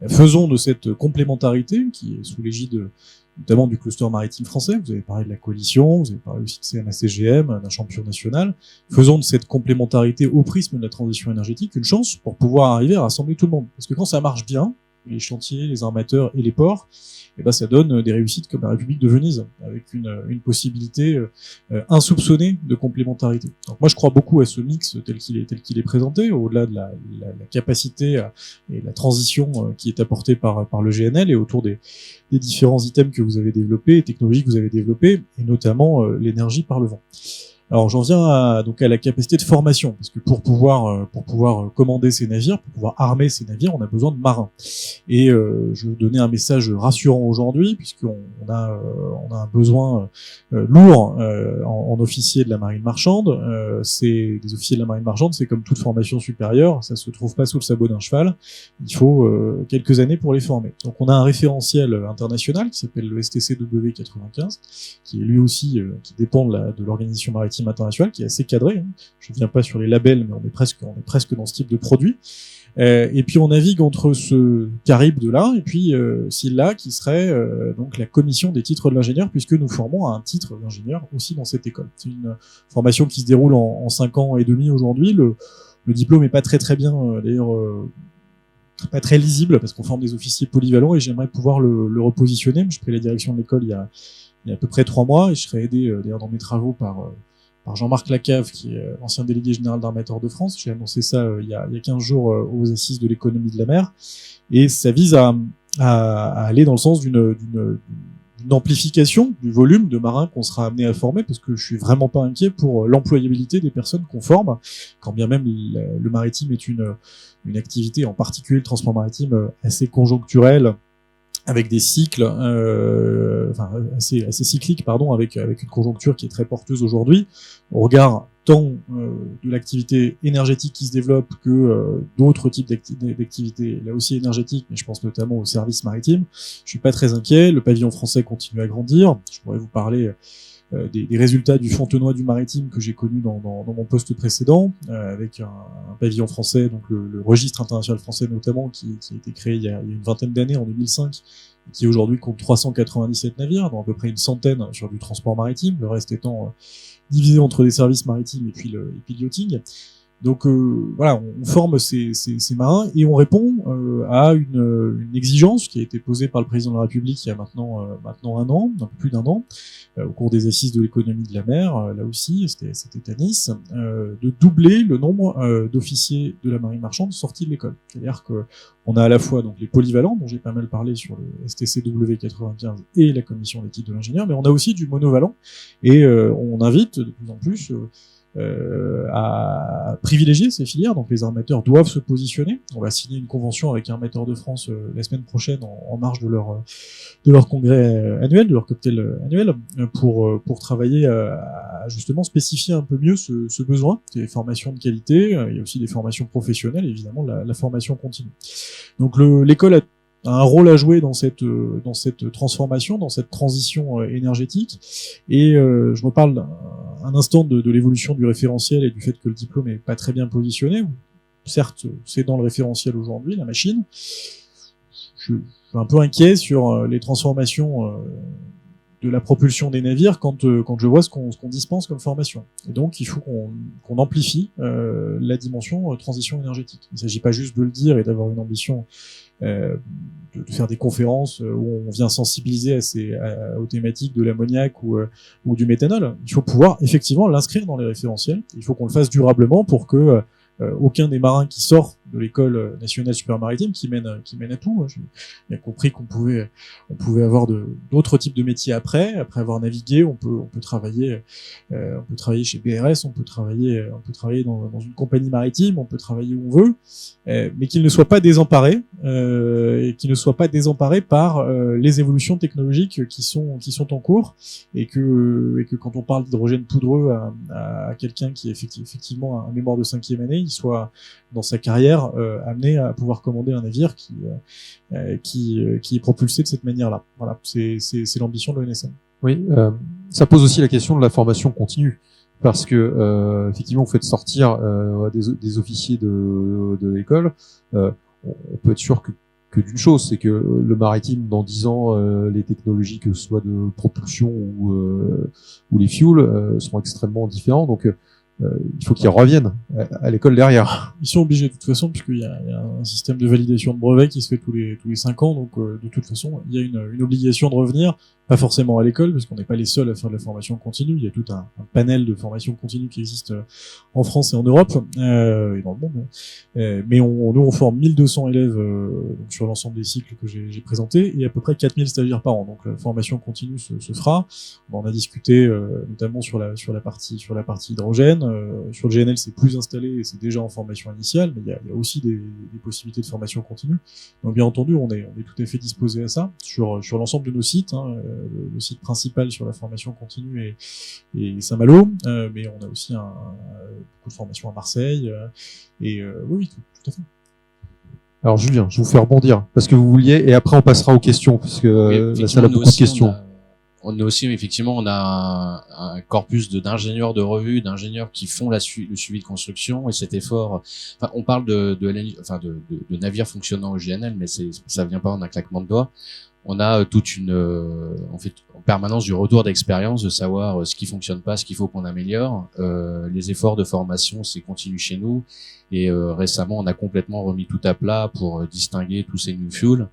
Faisons de cette complémentarité, qui est sous l'égide notamment du cluster maritime français, vous avez parlé de la coalition, vous avez parlé aussi de CMA-CGM, d'un champion national, faisons de cette complémentarité au prisme de la transition énergétique une chance pour pouvoir arriver à rassembler tout le monde. Parce que quand ça marche bien, les chantiers, les armateurs et les ports, et ben ça donne des réussites comme la République de Venise, avec une possibilité insoupçonnée de complémentarité. Donc moi je crois beaucoup à ce mix tel qu'il est présenté, au-delà de la capacité et la transition qui est apportée par le GNL et autour des différents items que vous avez développés, technologies que vous avez développées, et notamment l'énergie par le vent. Alors j'en viens donc à la capacité de formation, parce que pour pouvoir commander ces navires, pour pouvoir armer ces navires, on a besoin de marins. Et je veux donner un message rassurant aujourd'hui, puisqu'on a un besoin lourd en officiers de la marine marchande. C'est des officiers de la marine marchande, c'est comme toute formation supérieure, ça se trouve pas sous le sabot d'un cheval. Il faut quelques années pour les former. Donc on a un référentiel international qui s'appelle le STCW 95, qui est lui aussi qui dépend de l'Organisation maritime internationale, qui est assez cadré. Hein. Je ne viens pas sur les labels, mais on est presque dans ce type de produit. Et puis on navigue entre ce Caribe de là et puis Scylla, qui serait donc la commission des titres de l'ingénieur, puisque nous formons un titre d'ingénieur aussi dans cette école. C'est une formation qui se déroule en 5 ans et demi aujourd'hui. Le diplôme est pas très bien, d'ailleurs pas très lisible, parce qu'on forme des officiers polyvalents, et j'aimerais pouvoir le repositionner. J'ai pris la direction de l'école il y a à peu près 3 mois, et je serai aidé d'ailleurs dans mes travaux par Jean-Marc Lacave, qui est ancien délégué général d'Armateurs de France. J'ai annoncé ça il y a 15 jours aux assises de l'économie de la mer, et ça vise à aller dans le sens d'une amplification du volume de marins qu'on sera amené à former, parce que je suis vraiment pas inquiet pour l'employabilité des personnes qu'on forme, quand bien même le maritime est une activité, en particulier le transport maritime, assez conjoncturelle, avec des cycles assez cycliques, avec une conjoncture qui est très porteuse aujourd'hui, au regard tant de l'activité énergétique qui se développe que d'autres types d'activités, là aussi énergétiques, mais je pense notamment aux services maritimes. Je suis pas très inquiet, le pavillon français continue à grandir. Je pourrais vous parler des résultats du Fontenoy du maritime que j'ai connu dans mon poste précédent, avec un pavillon français, donc le registre international français notamment, qui a été créé il y a une vingtaine d'années, en 2005, et qui aujourd'hui compte 397 navires, dont à peu près une centaine sur du transport maritime, le reste étant divisé entre des services maritimes et puis le yachting. Donc voilà, on forme ces marins, et on répond à une exigence qui a été posée par le président de la République il y a maintenant 1 an, un peu plus d'1 an, au cours des assises de l'économie de la mer, là aussi, c'était à Nice, de doubler le nombre d'officiers de la marine marchande sortis de l'école. C'est-à-dire que on a à la fois donc les polyvalents, dont j'ai pas mal parlé sur le STCW 95 et la commission des titres de l'ingénieur, mais on a aussi du monovalent, et on invite de plus en plus à privilégier ces filières. Donc les armateurs doivent se positionner. On va signer une convention avec Armateurs de France la semaine prochaine, en marge de leur congrès annuel, de leur cocktail annuel, pour travailler à justement spécifier un peu mieux ce besoin. Des formations de qualité, il y a aussi des formations professionnelles, évidemment la formation continue. Donc l'école a un rôle à jouer dans cette transformation, dans cette transition énergétique. Et je reparle un instant de l'évolution du référentiel et du fait que le diplôme est pas très bien positionné. Certes, c'est dans le référentiel aujourd'hui, la machine. Je suis un peu inquiet sur les transformations de la propulsion des navires quand je vois ce qu'on dispense comme formation. Et donc, il faut qu'on amplifie la dimension transition énergétique. Il ne s'agit pas juste de le dire et d'avoir une ambition de faire des conférences où on vient sensibiliser aux thématiques de l'ammoniac ou du méthanol. Il faut pouvoir effectivement l'inscrire dans les référentiels. Il faut qu'on le fasse durablement pour que aucun des marins qui sort de l'école nationale supérieure maritime, qui mène à tout. J'ai bien compris qu'on pouvait avoir d'autres types de métiers après avoir navigué. On peut travailler chez BRS, on peut travailler dans une compagnie maritime, on peut travailler où on veut, mais qu'il ne soit pas désemparé et qu'il ne soit pas désemparé par les évolutions technologiques qui sont en cours, et que quand on parle d'hydrogène poudreux à quelqu'un qui est effectivement un mémoire de 5e année, il soit dans sa carrière amené à pouvoir commander un navire qui est propulsé de cette manière-là. Voilà, c'est l'ambition de l'ONSM. Oui, ça pose aussi la question de la formation continue, parce que effectivement, vous faites sortir des officiers de l'école. On peut être sûr que d'une chose, c'est que le maritime, dans 10 ans, les technologies, que ce soit de propulsion ou les fuels, seront extrêmement différents. Donc il faut qu'ils reviennent à l'école derrière. Ils sont obligés de toute façon, puisqu'il y a un système de validation de brevets qui se fait tous les 5 ans, donc de toute façon il y a une obligation de revenir pas forcément à l'école, parce qu'on n'est pas les seuls à faire de la formation continue. Il y a tout un panel de formation continue qui existe en France et en Europe, et dans le monde. Mais nous, on forme 1200 élèves donc sur l'ensemble des cycles que j'ai présentés, et à peu près 4000 stagiaires par an. Donc la formation continue se fera. On en a discuté notamment sur la partie hydrogène. Sur le GNL, c'est plus installé et c'est déjà en formation initiale, mais il y a aussi des possibilités de formation continue. Donc bien entendu, on est tout à fait disposé à ça sur l'ensemble de nos sites. Le site principal sur la formation continue est Saint-Malo, mais on a aussi beaucoup de formations à Marseille, oui, tout à fait. Alors Julien, je vous fais rebondir parce que vous vouliez, et après on passera aux questions parce que la salle a beaucoup de questions. On a aussi, effectivement, on a un corpus d'ingénieurs de revue, d'ingénieurs qui font le suivi de construction, et cet effort, enfin, on parle de navires fonctionnant au GNL, mais ça vient pas en un claquement de doigts. On a on fait en permanence du retour d'expérience, de savoir ce qui fonctionne pas, ce qu'il faut qu'on améliore. Les efforts de formation, c'est continu chez nous. Et récemment, on a complètement remis tout à plat pour distinguer tous ces new fuels.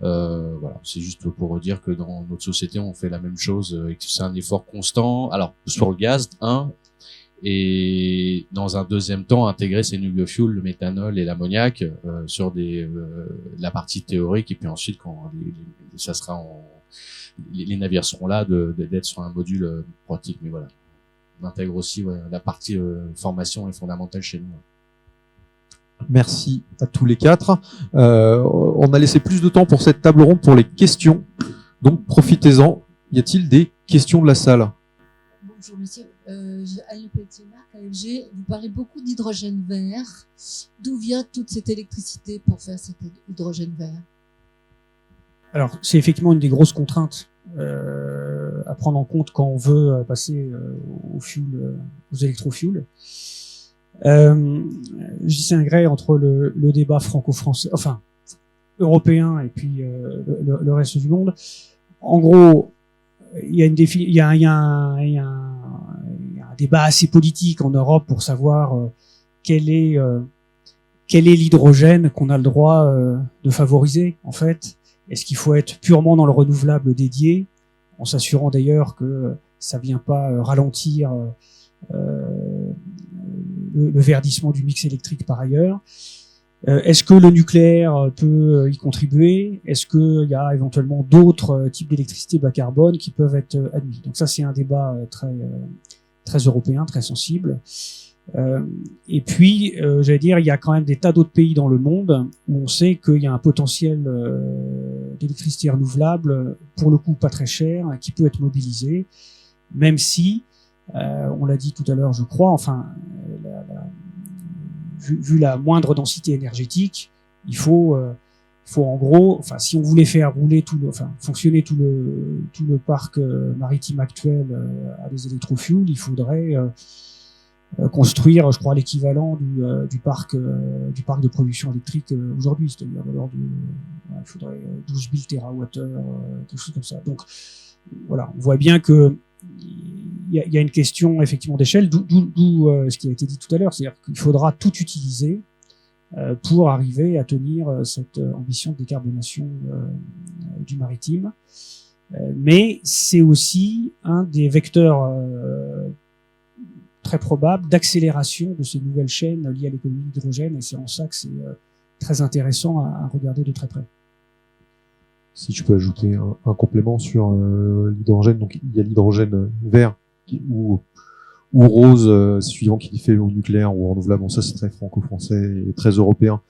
Voilà, c'est juste pour dire que dans notre société, on fait la même chose et que c'est un effort constant. Alors sur le gaz, et dans un deuxième temps, intégrer ces new fuels, le méthanol et l'ammoniac sur la partie théorique, et puis ensuite quand ça sera les navires seront là d'être sur un module pratique. Mais voilà, on intègre aussi la partie formation est fondamentale chez nous. Merci à tous les quatre. On a laissé plus de temps pour cette table ronde pour les questions. Donc profitez-en. Y a-t-il des questions de la salle? Bonjour monsieur, Anne Pelletier-Marc, AFG. Vous parlez beaucoup d'hydrogène vert. D'où vient toute cette électricité pour faire cet hydrogène vert? Alors, c'est effectivement une des grosses contraintes à prendre en compte quand on veut passer aux électrofuels. Je distinguerais entre le débat franco-français, enfin européen, et puis le reste du monde. En gros, il y a un débat assez politique en Europe pour savoir quel est l'hydrogène qu'on a le droit de favoriser, en fait. Est-ce qu'il faut être purement dans le renouvelable dédié, en s'assurant d'ailleurs que ça vient pas ralentir le verdissement du mix électrique par ailleurs? Est-ce que le nucléaire peut y contribuer? Est-ce qu'il y a éventuellement d'autres types d'électricité bas carbone qui peuvent être admis? Donc ça, c'est un débat très européen, très sensible. Et puis, j'allais dire, il y a quand même des tas d'autres pays dans le monde où on sait qu'il y a un potentiel d'électricité renouvelable, pour le coup pas très cher, qui peut être mobilisé, même si, on l'a dit tout à l'heure, je crois, enfin, vu la moindre densité énergétique, il faut en gros, enfin, si on voulait faire rouler fonctionner tout le parc maritime actuel à des électrofuels, il faudrait construire, je crois, l'équivalent du parc de production électrique aujourd'hui, c'est-à-dire de l'ordre il faudrait 12 000 TWh, quelque chose comme ça. Donc voilà, on voit bien que il y a une question effectivement d'échelle, d'où ce qui a été dit tout à l'heure, c'est-à-dire qu'il faudra tout utiliser pour arriver à tenir cette ambition de décarbonation du maritime. Mais c'est aussi un des vecteurs très probable d'accélération de ces nouvelles chaînes liées à l'économie de l'hydrogène, et c'est en ça que c'est très intéressant à regarder de très près. Si je peux ajouter un complément sur l'hydrogène, donc il y a l'hydrogène vert ou rose, suivant qu'il fait au nucléaire ou au renouvelable. Bon, ça c'est très franco-français et très européen.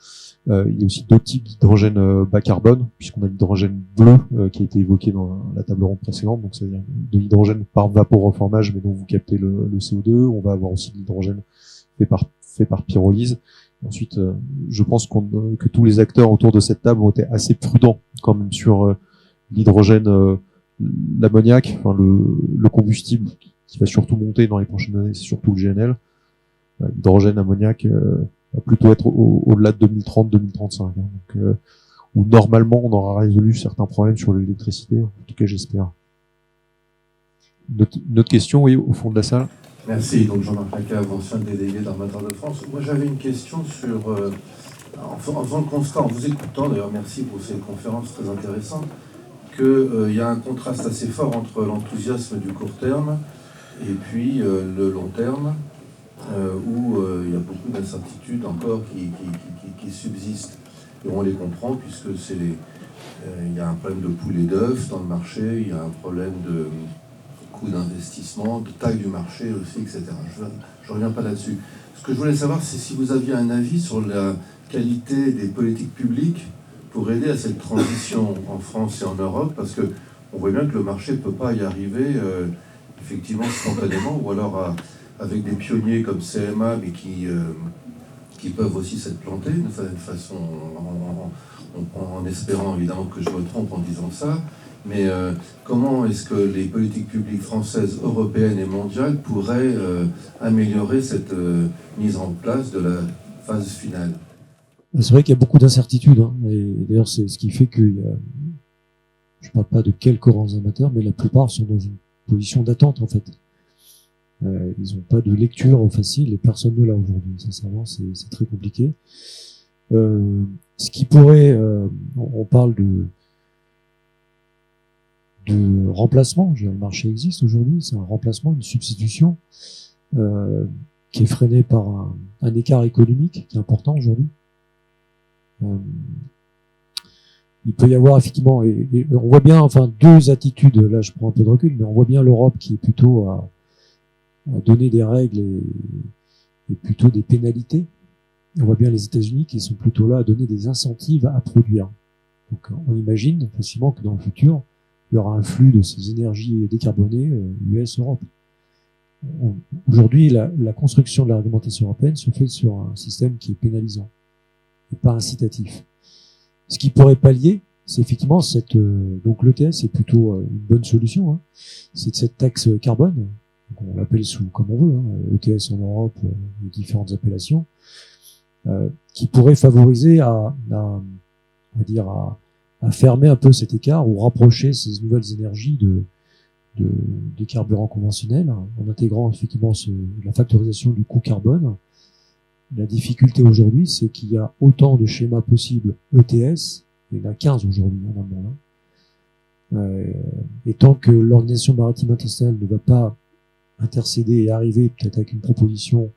Il y a aussi d'autres types d'hydrogène bas carbone, puisqu'on a l'hydrogène bleu qui a été évoqué dans la table ronde précédente, donc c'est-à-dire de l'hydrogène par vaporeformage, mais dont vous captez le CO2. On va avoir aussi de l'hydrogène fait par pyrolyse. Et ensuite, je pense que tous les acteurs autour de cette table ont été assez prudents quand même sur l'hydrogène, l'ammoniac, enfin le combustible qui va surtout monter dans les prochaines années, c'est surtout le GNL. L'hydrogène ammoniac va plutôt être au-delà de 2030-2035, hein, donc où normalement on aura résolu certains problèmes sur l'électricité, en tout cas j'espère. Une autre question, oui, au fond de la salle. Merci, donc Jean-Marc Lacave, ancien délégué d'Armateurs de France. Moi j'avais une question sur, en faisant le constat, en vous écoutant, d'ailleurs merci pour ces conférences très intéressantes, qu'il y a un contraste assez fort entre l'enthousiasme du court terme et puis le long terme, où il y a beaucoup d'incertitudes encore qui subsistent. Et on les comprend puisque il y a un problème de poule et d'œuf dans le marché, il y a un problème de coût d'investissement, de taille du marché aussi, etc. Je ne reviens pas là-dessus. Ce que je voulais savoir, c'est si vous aviez un avis sur la qualité des politiques publiques pour aider à cette transition en France et en Europe, parce qu'on voit bien que le marché ne peut pas y arriver effectivement spontanément, ou alors avec des pionniers comme CMA, mais qui peuvent aussi s'être plantés de façon, en espérant évidemment que je me trompe en disant ça. Mais comment est-ce que les politiques publiques françaises, européennes et mondiales pourraient améliorer cette mise en place de la phase finale? C'est vrai qu'il y a beaucoup d'incertitudes, hein, et d'ailleurs c'est ce qui fait qu'il y a, je ne parle pas de quelques grands amateurs, mais la plupart sont dans une position d'attente en fait. Ils n'ont pas de lecture facile et personne ne l'a aujourd'hui. Sincèrement, c'est très compliqué. Ce qui pourrait, on parle de remplacement. Le marché existe aujourd'hui, c'est un remplacement, une substitution qui est freinée par un écart économique qui est important aujourd'hui. Il peut y avoir effectivement, et on voit bien, enfin, deux attitudes. Là, je prends un peu de recul, mais on voit bien l'Europe qui est plutôt à donner des règles et plutôt des pénalités. On voit bien les États-Unis qui sont plutôt là à donner des incentives à produire. Donc, on imagine facilement que dans le futur, il y aura un flux de ces énergies décarbonées US-Europe. Aujourd'hui, la construction de la réglementation européenne se fait sur un système qui est pénalisant et pas incitatif. Ce qui pourrait pallier, c'est effectivement donc l'ETS est plutôt une bonne solution, hein. C'est cette taxe carbone, donc on l'appelle comme on veut, hein, ETS en Europe, les différentes appellations, qui pourrait favoriser à fermer un peu cet écart ou rapprocher ces nouvelles énergies des carburants conventionnels, hein, en intégrant effectivement la factorisation du coût carbone. La difficulté aujourd'hui, c'est qu'il y a autant de schémas possibles ETS, il y en a 15 aujourd'hui dans le monde, hein. Et tant que l'Organisation maritime internationale ne va pas intercéder et arriver peut-être avec une proposition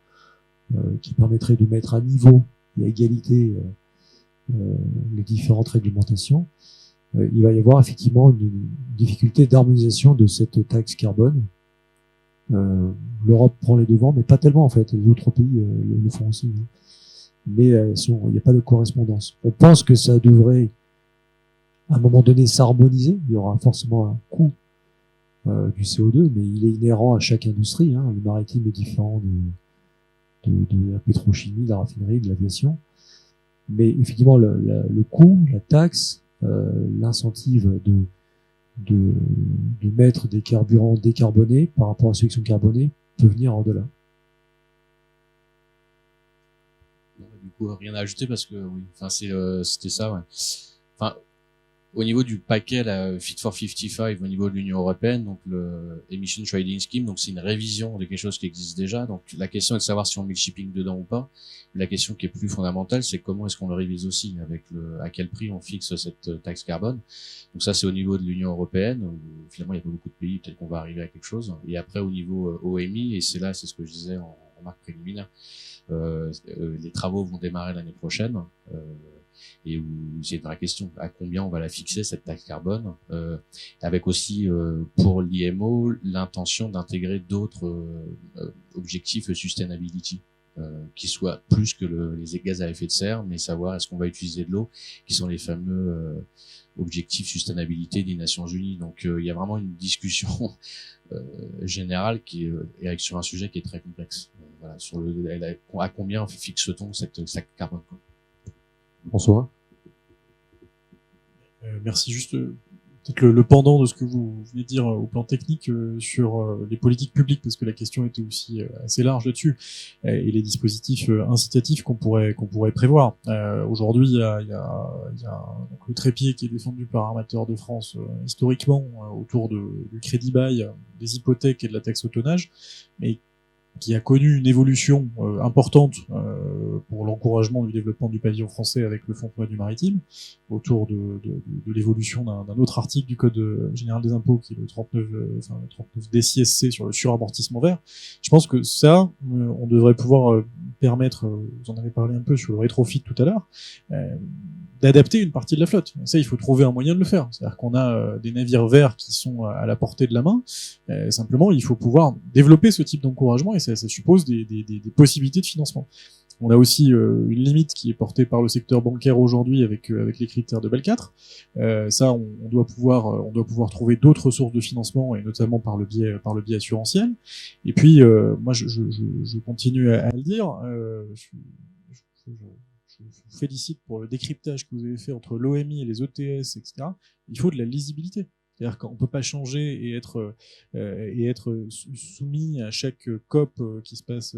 qui permettrait de mettre à niveau et à égalité les différentes réglementations, il va y avoir effectivement une difficulté d'harmonisation de cette taxe carbone. L'Europe prend les devants, mais pas tellement en fait. Les autres pays le font aussi, hein. Mais il n'y a pas de correspondance. On pense que ça devrait, à un moment donné, s'harmoniser. Il y aura forcément un coût du CO2, mais il est inhérent à chaque industrie, hein. Le maritime est différent de la pétrochimie, de la raffinerie, de l'aviation. Mais effectivement, le coût, la taxe, l'incentive de mettre des carburants décarbonés par rapport à ceux qui sont carbonés peut venir en delà. Du coup, rien à ajouter parce que oui, enfin c'était ça, ouais. Enfin, au niveau du paquet la Fit for 55 au niveau de l'Union européenne, donc le Emission Trading Scheme, donc c'est une révision de quelque chose qui existe déjà. Donc la question est de savoir si on met le shipping dedans ou pas. La question qui est plus fondamentale, c'est comment est-ce qu'on le révise aussi, avec à quel prix on fixe cette taxe carbone. Donc ça, c'est au niveau de l'Union européenne, où finalement il y a pas beaucoup de pays, peut-être qu'on va arriver à quelque chose. Et après au niveau OMI, et c'est ce que je disais en remarque préliminaire, les travaux vont démarrer l'année prochaine. Et où c'est une vraie question, à combien on va la fixer cette taxe carbone, avec aussi pour l'IMO l'intention d'intégrer d'autres objectifs sustainability qui soient plus que les gaz à effet de serre, mais savoir est-ce qu'on va utiliser de l'eau, qui sont les fameux objectifs sustainabilité des Nations Unies. Donc il y a vraiment une discussion générale qui est sur un sujet qui est très complexe. Voilà, sur à combien fixe-t-on cette taxe carbone, quoi. François? Merci. Juste peut-être le pendant de ce que vous venez de dire au plan technique sur les politiques publiques, parce que la question était aussi assez large là-dessus, et les dispositifs incitatifs qu'on pourrait prévoir. Aujourd'hui, il y a donc le trépied qui est défendu par Armateurs de France historiquement autour du crédit bail, des hypothèques et de la taxe au tonnage, mais qui a connu une évolution importante pour l'encouragement du développement du pavillon français avec le Fonds pour du maritime, autour de l'évolution d'un autre article du Code général des impôts, qui est le 39 DCSC sur le suramortissement vert. Je pense que ça, on devrait pouvoir permettre, vous en avez parlé un peu sur le rétrofit tout à l'heure, d'adapter une partie de la flotte. Et ça, il faut trouver un moyen de le faire. C'est-à-dire qu'on a des navires verts qui sont à la portée de la main. Simplement, il faut pouvoir développer ce type d'encouragement, et ça suppose des possibilités de financement. On a aussi une limite qui est portée par le secteur bancaire aujourd'hui avec les critères de BEL 4. Ça, on doit pouvoir trouver d'autres sources de financement, et notamment par le biais assurantiel. Et puis, moi, je continue à le dire. Je vous félicite pour le décryptage que vous avez fait entre l'OMI et les ETS, etc. Il faut de la lisibilité. C'est-à-dire qu'on ne peut pas changer et être soumis à chaque COP qui se passe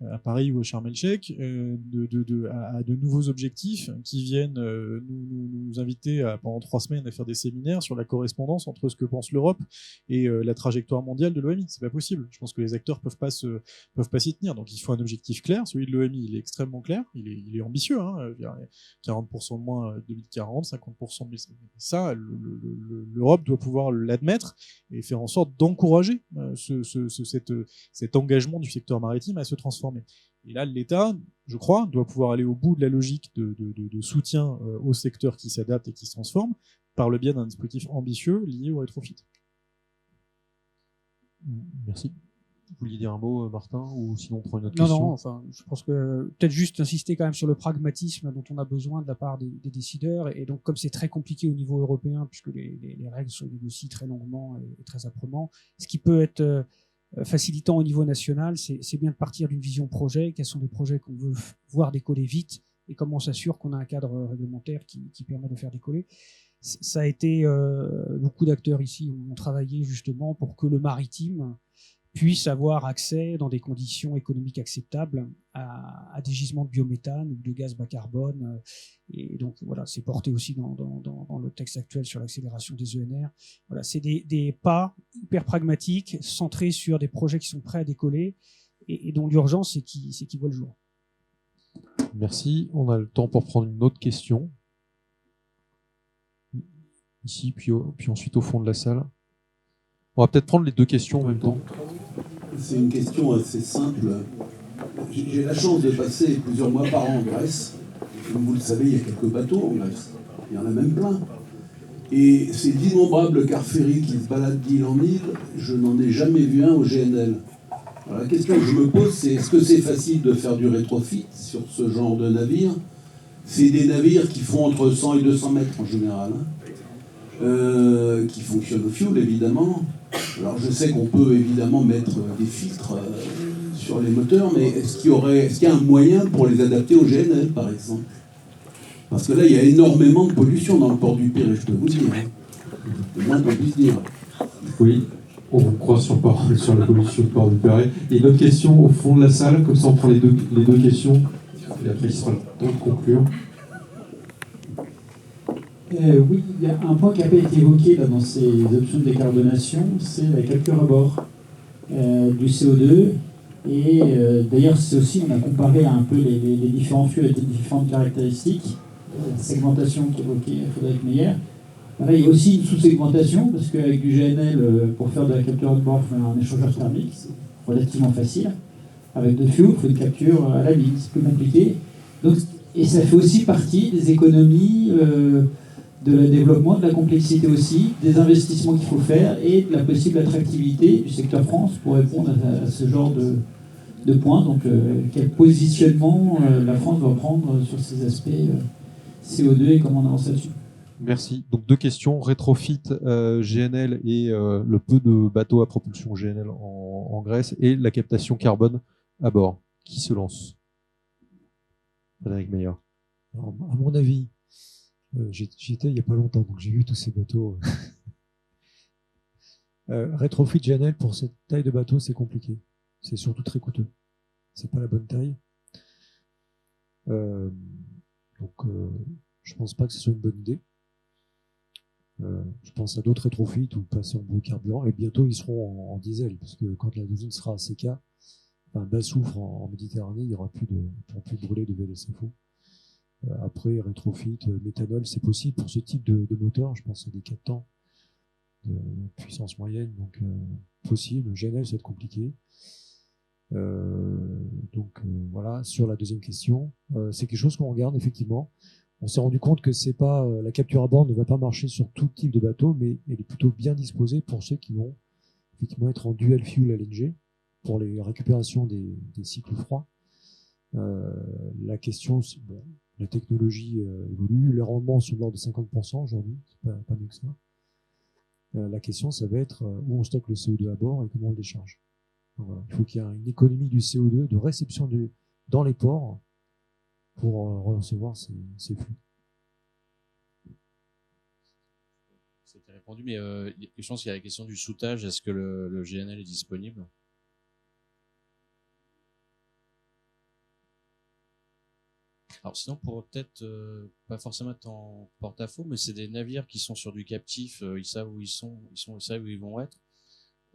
à Paris ou à Sharm el-Sheikh à de nouveaux objectifs qui viennent nous inviter pendant 3 semaines à faire des séminaires sur la correspondance entre ce que pense l'Europe et la trajectoire mondiale de l'OMI. C'est pas possible. Je pense que les acteurs peuvent pas s'y tenir. Donc il faut un objectif clair. Celui de l'OMI, il est extrêmement clair. Il est ambitieux. 40% de moins 2040, 50% de 2050. Ça, l'Europe doit pouvoir l'admettre et faire en sorte d'encourager cet engagement du secteur maritime à se transformer. Et là, l'État, je crois, doit pouvoir aller au bout de la logique de soutien au secteur qui s'adapte et qui se transforme par le biais d'un dispositif ambitieux lié au rétrofit. Merci. Vous vouliez dire un mot, Martin, ou sinon on prend une autre question? Non, enfin, je pense que peut-être juste insister quand même sur le pragmatisme dont on a besoin de la part des décideurs. Et donc, comme c'est très compliqué au niveau européen, puisque les règles se négocient très longuement et très âprement, ce qui peut être facilitant au niveau national, c'est bien de partir d'une vision projet. Quels sont les projets qu'on veut voir décoller vite, et comment on s'assure qu'on a un cadre réglementaire qui permet de faire décoller. Ça a été beaucoup d'acteurs ici ont travaillé justement pour que le maritime puisse avoir accès dans des conditions économiques acceptables à des gisements de biométhane ou de gaz bas carbone. Et donc voilà, c'est porté aussi dans le texte actuel sur l'accélération des ENR. Voilà, c'est des pas hyper pragmatiques, centrés sur des projets qui sont prêts à décoller et dont l'urgence c'est qu'ils voient le jour. Merci. On a le temps pour prendre une autre question. Ici, puis ensuite au fond de la salle. On va peut-être prendre les 2 questions en même temps. C'est une question assez simple. J'ai la chance de passer plusieurs mois par an en Grèce. Comme vous le savez, il y a quelques bateaux en Grèce. Il y en a même plein. Et ces d'innombrables cars ferry qui se baladent d'île en île, je n'en ai jamais vu un au GNL. Alors la question que je me pose, c'est est-ce que c'est facile de faire du rétrofit sur ce genre de navire? C'est des navires qui font entre 100 et 200 mètres en général, qui fonctionnent au fioul évidemment. Alors je sais qu'on peut évidemment mettre des filtres sur les moteurs, mais est-ce qu'il y a un moyen pour les adapter au GNL par exemple? Parce que là il y a énormément de pollution dans le port du Pirée, je peux vous dire. Le moins qu'on puisse dire. Oui, on vous croit sur la pollution du port du Pirée. Et une autre question au fond de la salle, comme ça on prend les deux questions, et après il sera le temps de conclure. Oui, il y a un point qui n'a pas été évoqué là, dans ces options de décarbonation, c'est la capture à bord du CO2. Et d'ailleurs, c'est aussi, on a comparé un peu les différents flux avec les différentes caractéristiques. La segmentation qu'évoquait Frédéric Meyer. Là, il y a aussi une sous-segmentation, parce qu'avec du GNL, pour faire de la capture à bord, il faut un échangeur thermique, c'est relativement facile. Avec de fuel, il faut une capture à la ligne, c'est plus compliqué. Donc, et ça fait aussi partie des économies de le développement, de la complexité aussi, des investissements qu'il faut faire et de la possible attractivité du secteur France pour répondre à ce genre de points. Donc, quel positionnement la France doit prendre sur ces aspects CO2 et comment on avance là-dessus? Merci. Donc 2 questions, rétrofit GNL et le peu de bateaux à propulsion GNL en Grèce et la captation carbone à bord. Qui se lance? Frédéric Meyer. Alors, à mon avis, j'y étais il n'y a pas longtemps, donc j'ai vu tous ces bateaux. Rétrofit GNL pour cette taille de bateau, c'est compliqué. C'est surtout très coûteux. C'est pas la bonne taille. Donc, je pense pas que ce soit une bonne idée. Je pense à d'autres rétrofits ou passer en biocarburant. Et bientôt, ils seront en diesel, parce que quand la douzaine sera à CK, bas soufre en Méditerranée, il n'y aura plus pour plus brûler de VLSFO. Après, rétrofit, méthanol, c'est possible pour ce type de moteur. Je pense à des 4 temps de puissance moyenne, donc possible. GNL, ça va être compliqué. Voilà, sur la deuxième question, c'est quelque chose qu'on regarde effectivement. On s'est rendu compte que c'est pas la capture à bord ne va pas marcher sur tout type de bateau, mais elle est plutôt bien disposée pour ceux qui vont effectivement être en dual fuel LNG pour les récupérations des cycles froids. La question, c'est bon, la technologie évolue, les rendements sont de l'ordre de 50% aujourd'hui, c'est pas mieux que ça. La question, ça va être où on stocke le CO2 à bord et comment on le décharge. Donc, voilà. Il faut qu'il y ait une économie du CO2, de réception dans les ports pour recevoir ces flux. C'était répondu, mais je pense qu'il y a la question du soûtage. Est-ce que le GNL est disponible? Alors sinon, pour peut-être pas forcément être en porte-à-faux, mais c'est des navires qui sont sur du captif, ils savent où ils sont, ils savent où ils vont être.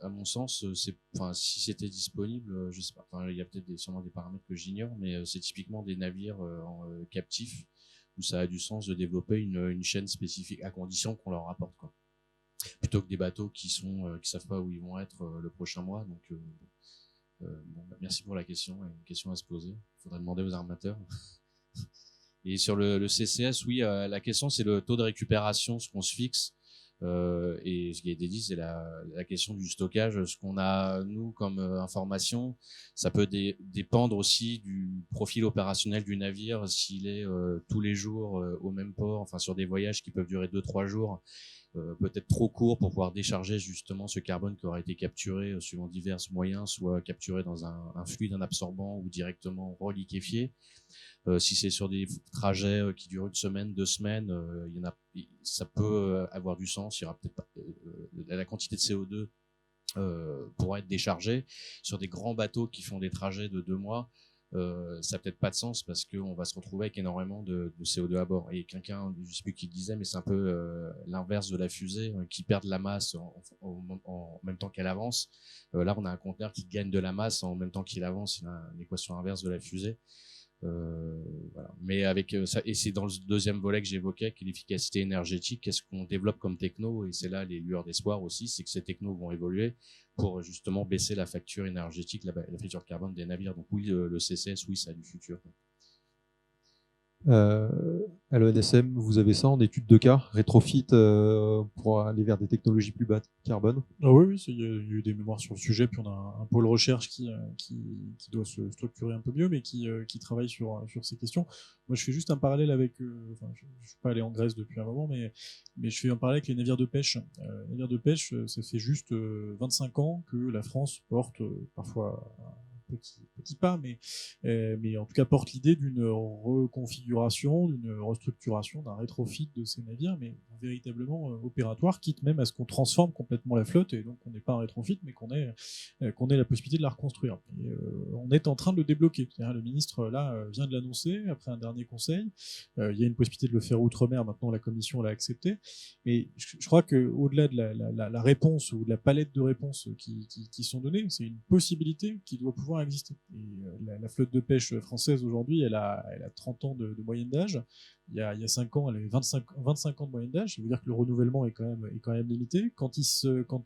À mon sens, si c'était disponible, je sais pas. Enfin, il y a peut-être sûrement des paramètres que j'ignore, mais c'est typiquement des navires captifs où ça a du sens de développer une chaîne spécifique à condition qu'on leur rapporte, quoi. Plutôt que des bateaux qui savent pas où ils vont être le prochain mois. Donc, merci pour la question. Une question à se poser. Il faudrait demander aux armateurs. Et sur le CCS, oui, la question c'est le taux de récupération, ce qu'on se fixe. Et ce qui a été dit, c'est la question du stockage. Ce qu'on a, nous, comme information, ça peut dépendre aussi du profil opérationnel du navire, s'il est tous les jours au même port, enfin sur des voyages qui peuvent durer 2-3 jours, peut-être trop court pour pouvoir décharger justement ce carbone qui aura été capturé suivant divers moyens, soit capturé dans un fluide, un absorbant ou directement reliquéfié. Si c'est sur des trajets qui durent 1 semaine, 2 semaines, ça peut avoir du sens. Il y aura peut-être pas la quantité de CO2 pourra être déchargée. Sur des grands bateaux qui font des trajets de 2 mois, ça n'a peut-être pas de sens parce qu'on va se retrouver avec énormément de CO2 à bord. Et quelqu'un, je sais plus qui le disait, mais c'est un peu l'inverse de la fusée qui perd de la masse en même temps qu'elle avance. Là, on a un conteneur qui gagne de la masse en même temps qu'il avance. Il a une équation inverse de la fusée. Voilà. Mais avec ça, et c'est dans le deuxième volet que j'évoquais, qui est l'efficacité énergétique. Qu'est-ce qu'on développe comme techno? Et c'est là les lueurs d'espoir aussi, c'est que ces technos vont évoluer pour justement baisser la facture énergétique, la facture carbone des navires. Donc oui, le CCS, oui, ça a du futur. À l'ENSM, vous avez ça en étude de cas, rétrofit pour aller vers des technologies plus bas carbone? Ah oui, il y a eu des mémoires sur le sujet, puis on a un pôle recherche qui doit se structurer un peu mieux, mais qui travaille sur ces questions. Moi, je fais juste un parallèle avec, je suis pas allé en Grèce depuis un moment, mais je fais un parallèle avec les navires de pêche. Les navires de pêche, ça fait juste 25 ans que la France porte parfois petit pas, mais en tout cas porte l'idée d'une reconfiguration, d'une restructuration, d'un rétrofit de ces navires, mais véritablement opératoire, quitte même à ce qu'on transforme complètement la flotte, et donc on n'est pas un rétrofit, mais qu'on ait la possibilité de la reconstruire. Et on est en train de le débloquer. C'est-à-dire, le ministre là vient de l'annoncer après un dernier conseil. Il y a une possibilité de le faire outre-mer. Maintenant, la Commission l'a accepté. Et je crois que au-delà de la réponse ou de la palette de réponses qui sont données, c'est une possibilité qui doit pouvoir exister. Et la flotte de pêche française aujourd'hui, elle a 30 ans de moyenne d'âge. Il y a 5 ans, elle avait 25 ans de moyenne d'âge. Ça veut dire que le renouvellement est quand même limité. Quand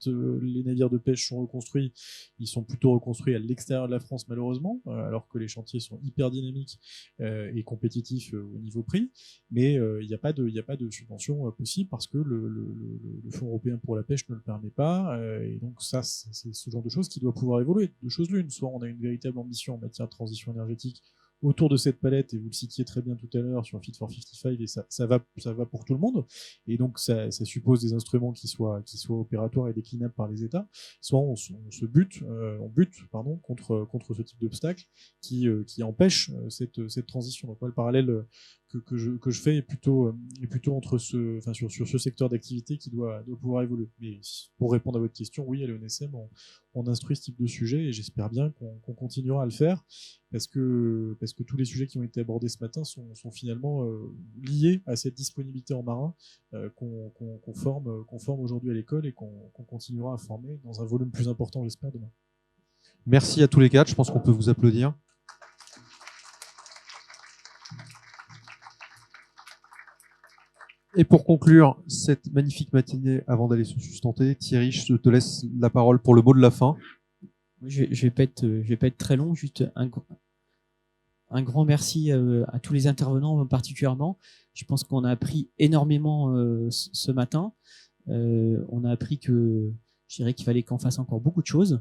les navires de pêche sont reconstruits, ils sont plutôt reconstruits à l'extérieur de la France, malheureusement, alors que les chantiers sont hyper dynamiques et compétitifs au niveau prix. Mais il n'y a pas de subvention possible parce que le Fonds européen pour la pêche ne le permet pas. Et donc ça, c'est ce genre de choses qui doit pouvoir évoluer. Deux choses l'une. Soit on a une véritable ambition en matière de transition énergétique autour de cette palette, et vous le citiez très bien tout à l'heure sur Fit for 55, et ça va pour tout le monde, et donc ça suppose des instruments qui soient opératoires et déclinables par les États. Soit on bute contre ce type d'obstacle qui empêche cette transition. Donc moi, le parallèle que je fais est plutôt entre sur ce secteur d'activité qui doit pouvoir évoluer. Mais pour répondre à votre question, oui, à l'ENSM, on instruit ce type de sujet, et j'espère bien qu'on continuera à le faire, parce que tous les sujets qui ont été abordés ce matin sont finalement liés à cette disponibilité en marin qu'on forme aujourd'hui à l'école, et qu'on continuera à former dans un volume plus important, j'espère, demain. Merci à tous les quatre. Je pense qu'on peut vous applaudir. Et pour conclure cette magnifique matinée, avant d'aller se sustenter, Thierry, je te laisse la parole pour le mot de la fin. Je vais pas être très long, juste un grand merci à tous les intervenants particulièrement. Je pense qu'on a appris énormément ce matin. On a appris je dirais qu'il fallait qu'on fasse encore beaucoup de choses,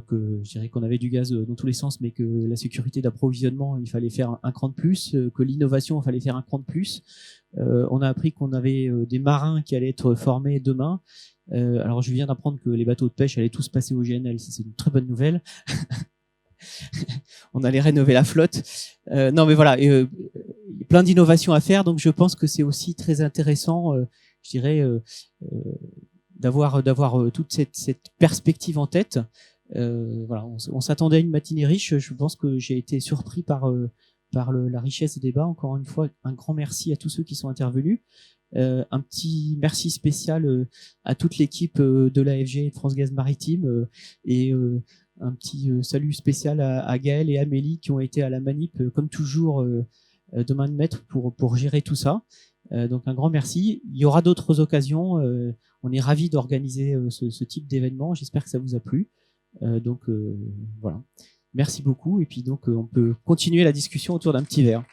que je dirais qu'on avait du gaz dans tous les sens, mais que la sécurité d'approvisionnement, il fallait faire un cran de plus, que l'innovation, il fallait faire un cran de plus. On a appris qu'on avait des marins qui allaient être formés demain. Alors je viens d'apprendre que les bateaux de pêche allaient tous passer au GNL, ça c'est une très bonne nouvelle. On allait rénover la flotte. Non mais voilà, plein d'innovations à faire, donc je pense que c'est aussi très intéressant, je dirais, d'avoir toute cette perspective en tête. Voilà, on s'attendait à une matinée riche. Je pense que j'ai été surpris par la richesse des débats. Encore une fois, un grand merci à tous ceux qui sont intervenus. Un petit merci spécial à toute l'équipe de l'AFG et de France Gaz Maritime, et un petit salut spécial à Gaël et Amélie qui ont été à la manip comme toujours de main de maître pour gérer tout ça. Donc un grand merci. Il y aura d'autres occasions. On est ravis d'organiser ce type d'événement. J'espère que ça vous a plu. Donc voilà. Merci beaucoup. Et puis donc on peut continuer la discussion autour d'un petit verre.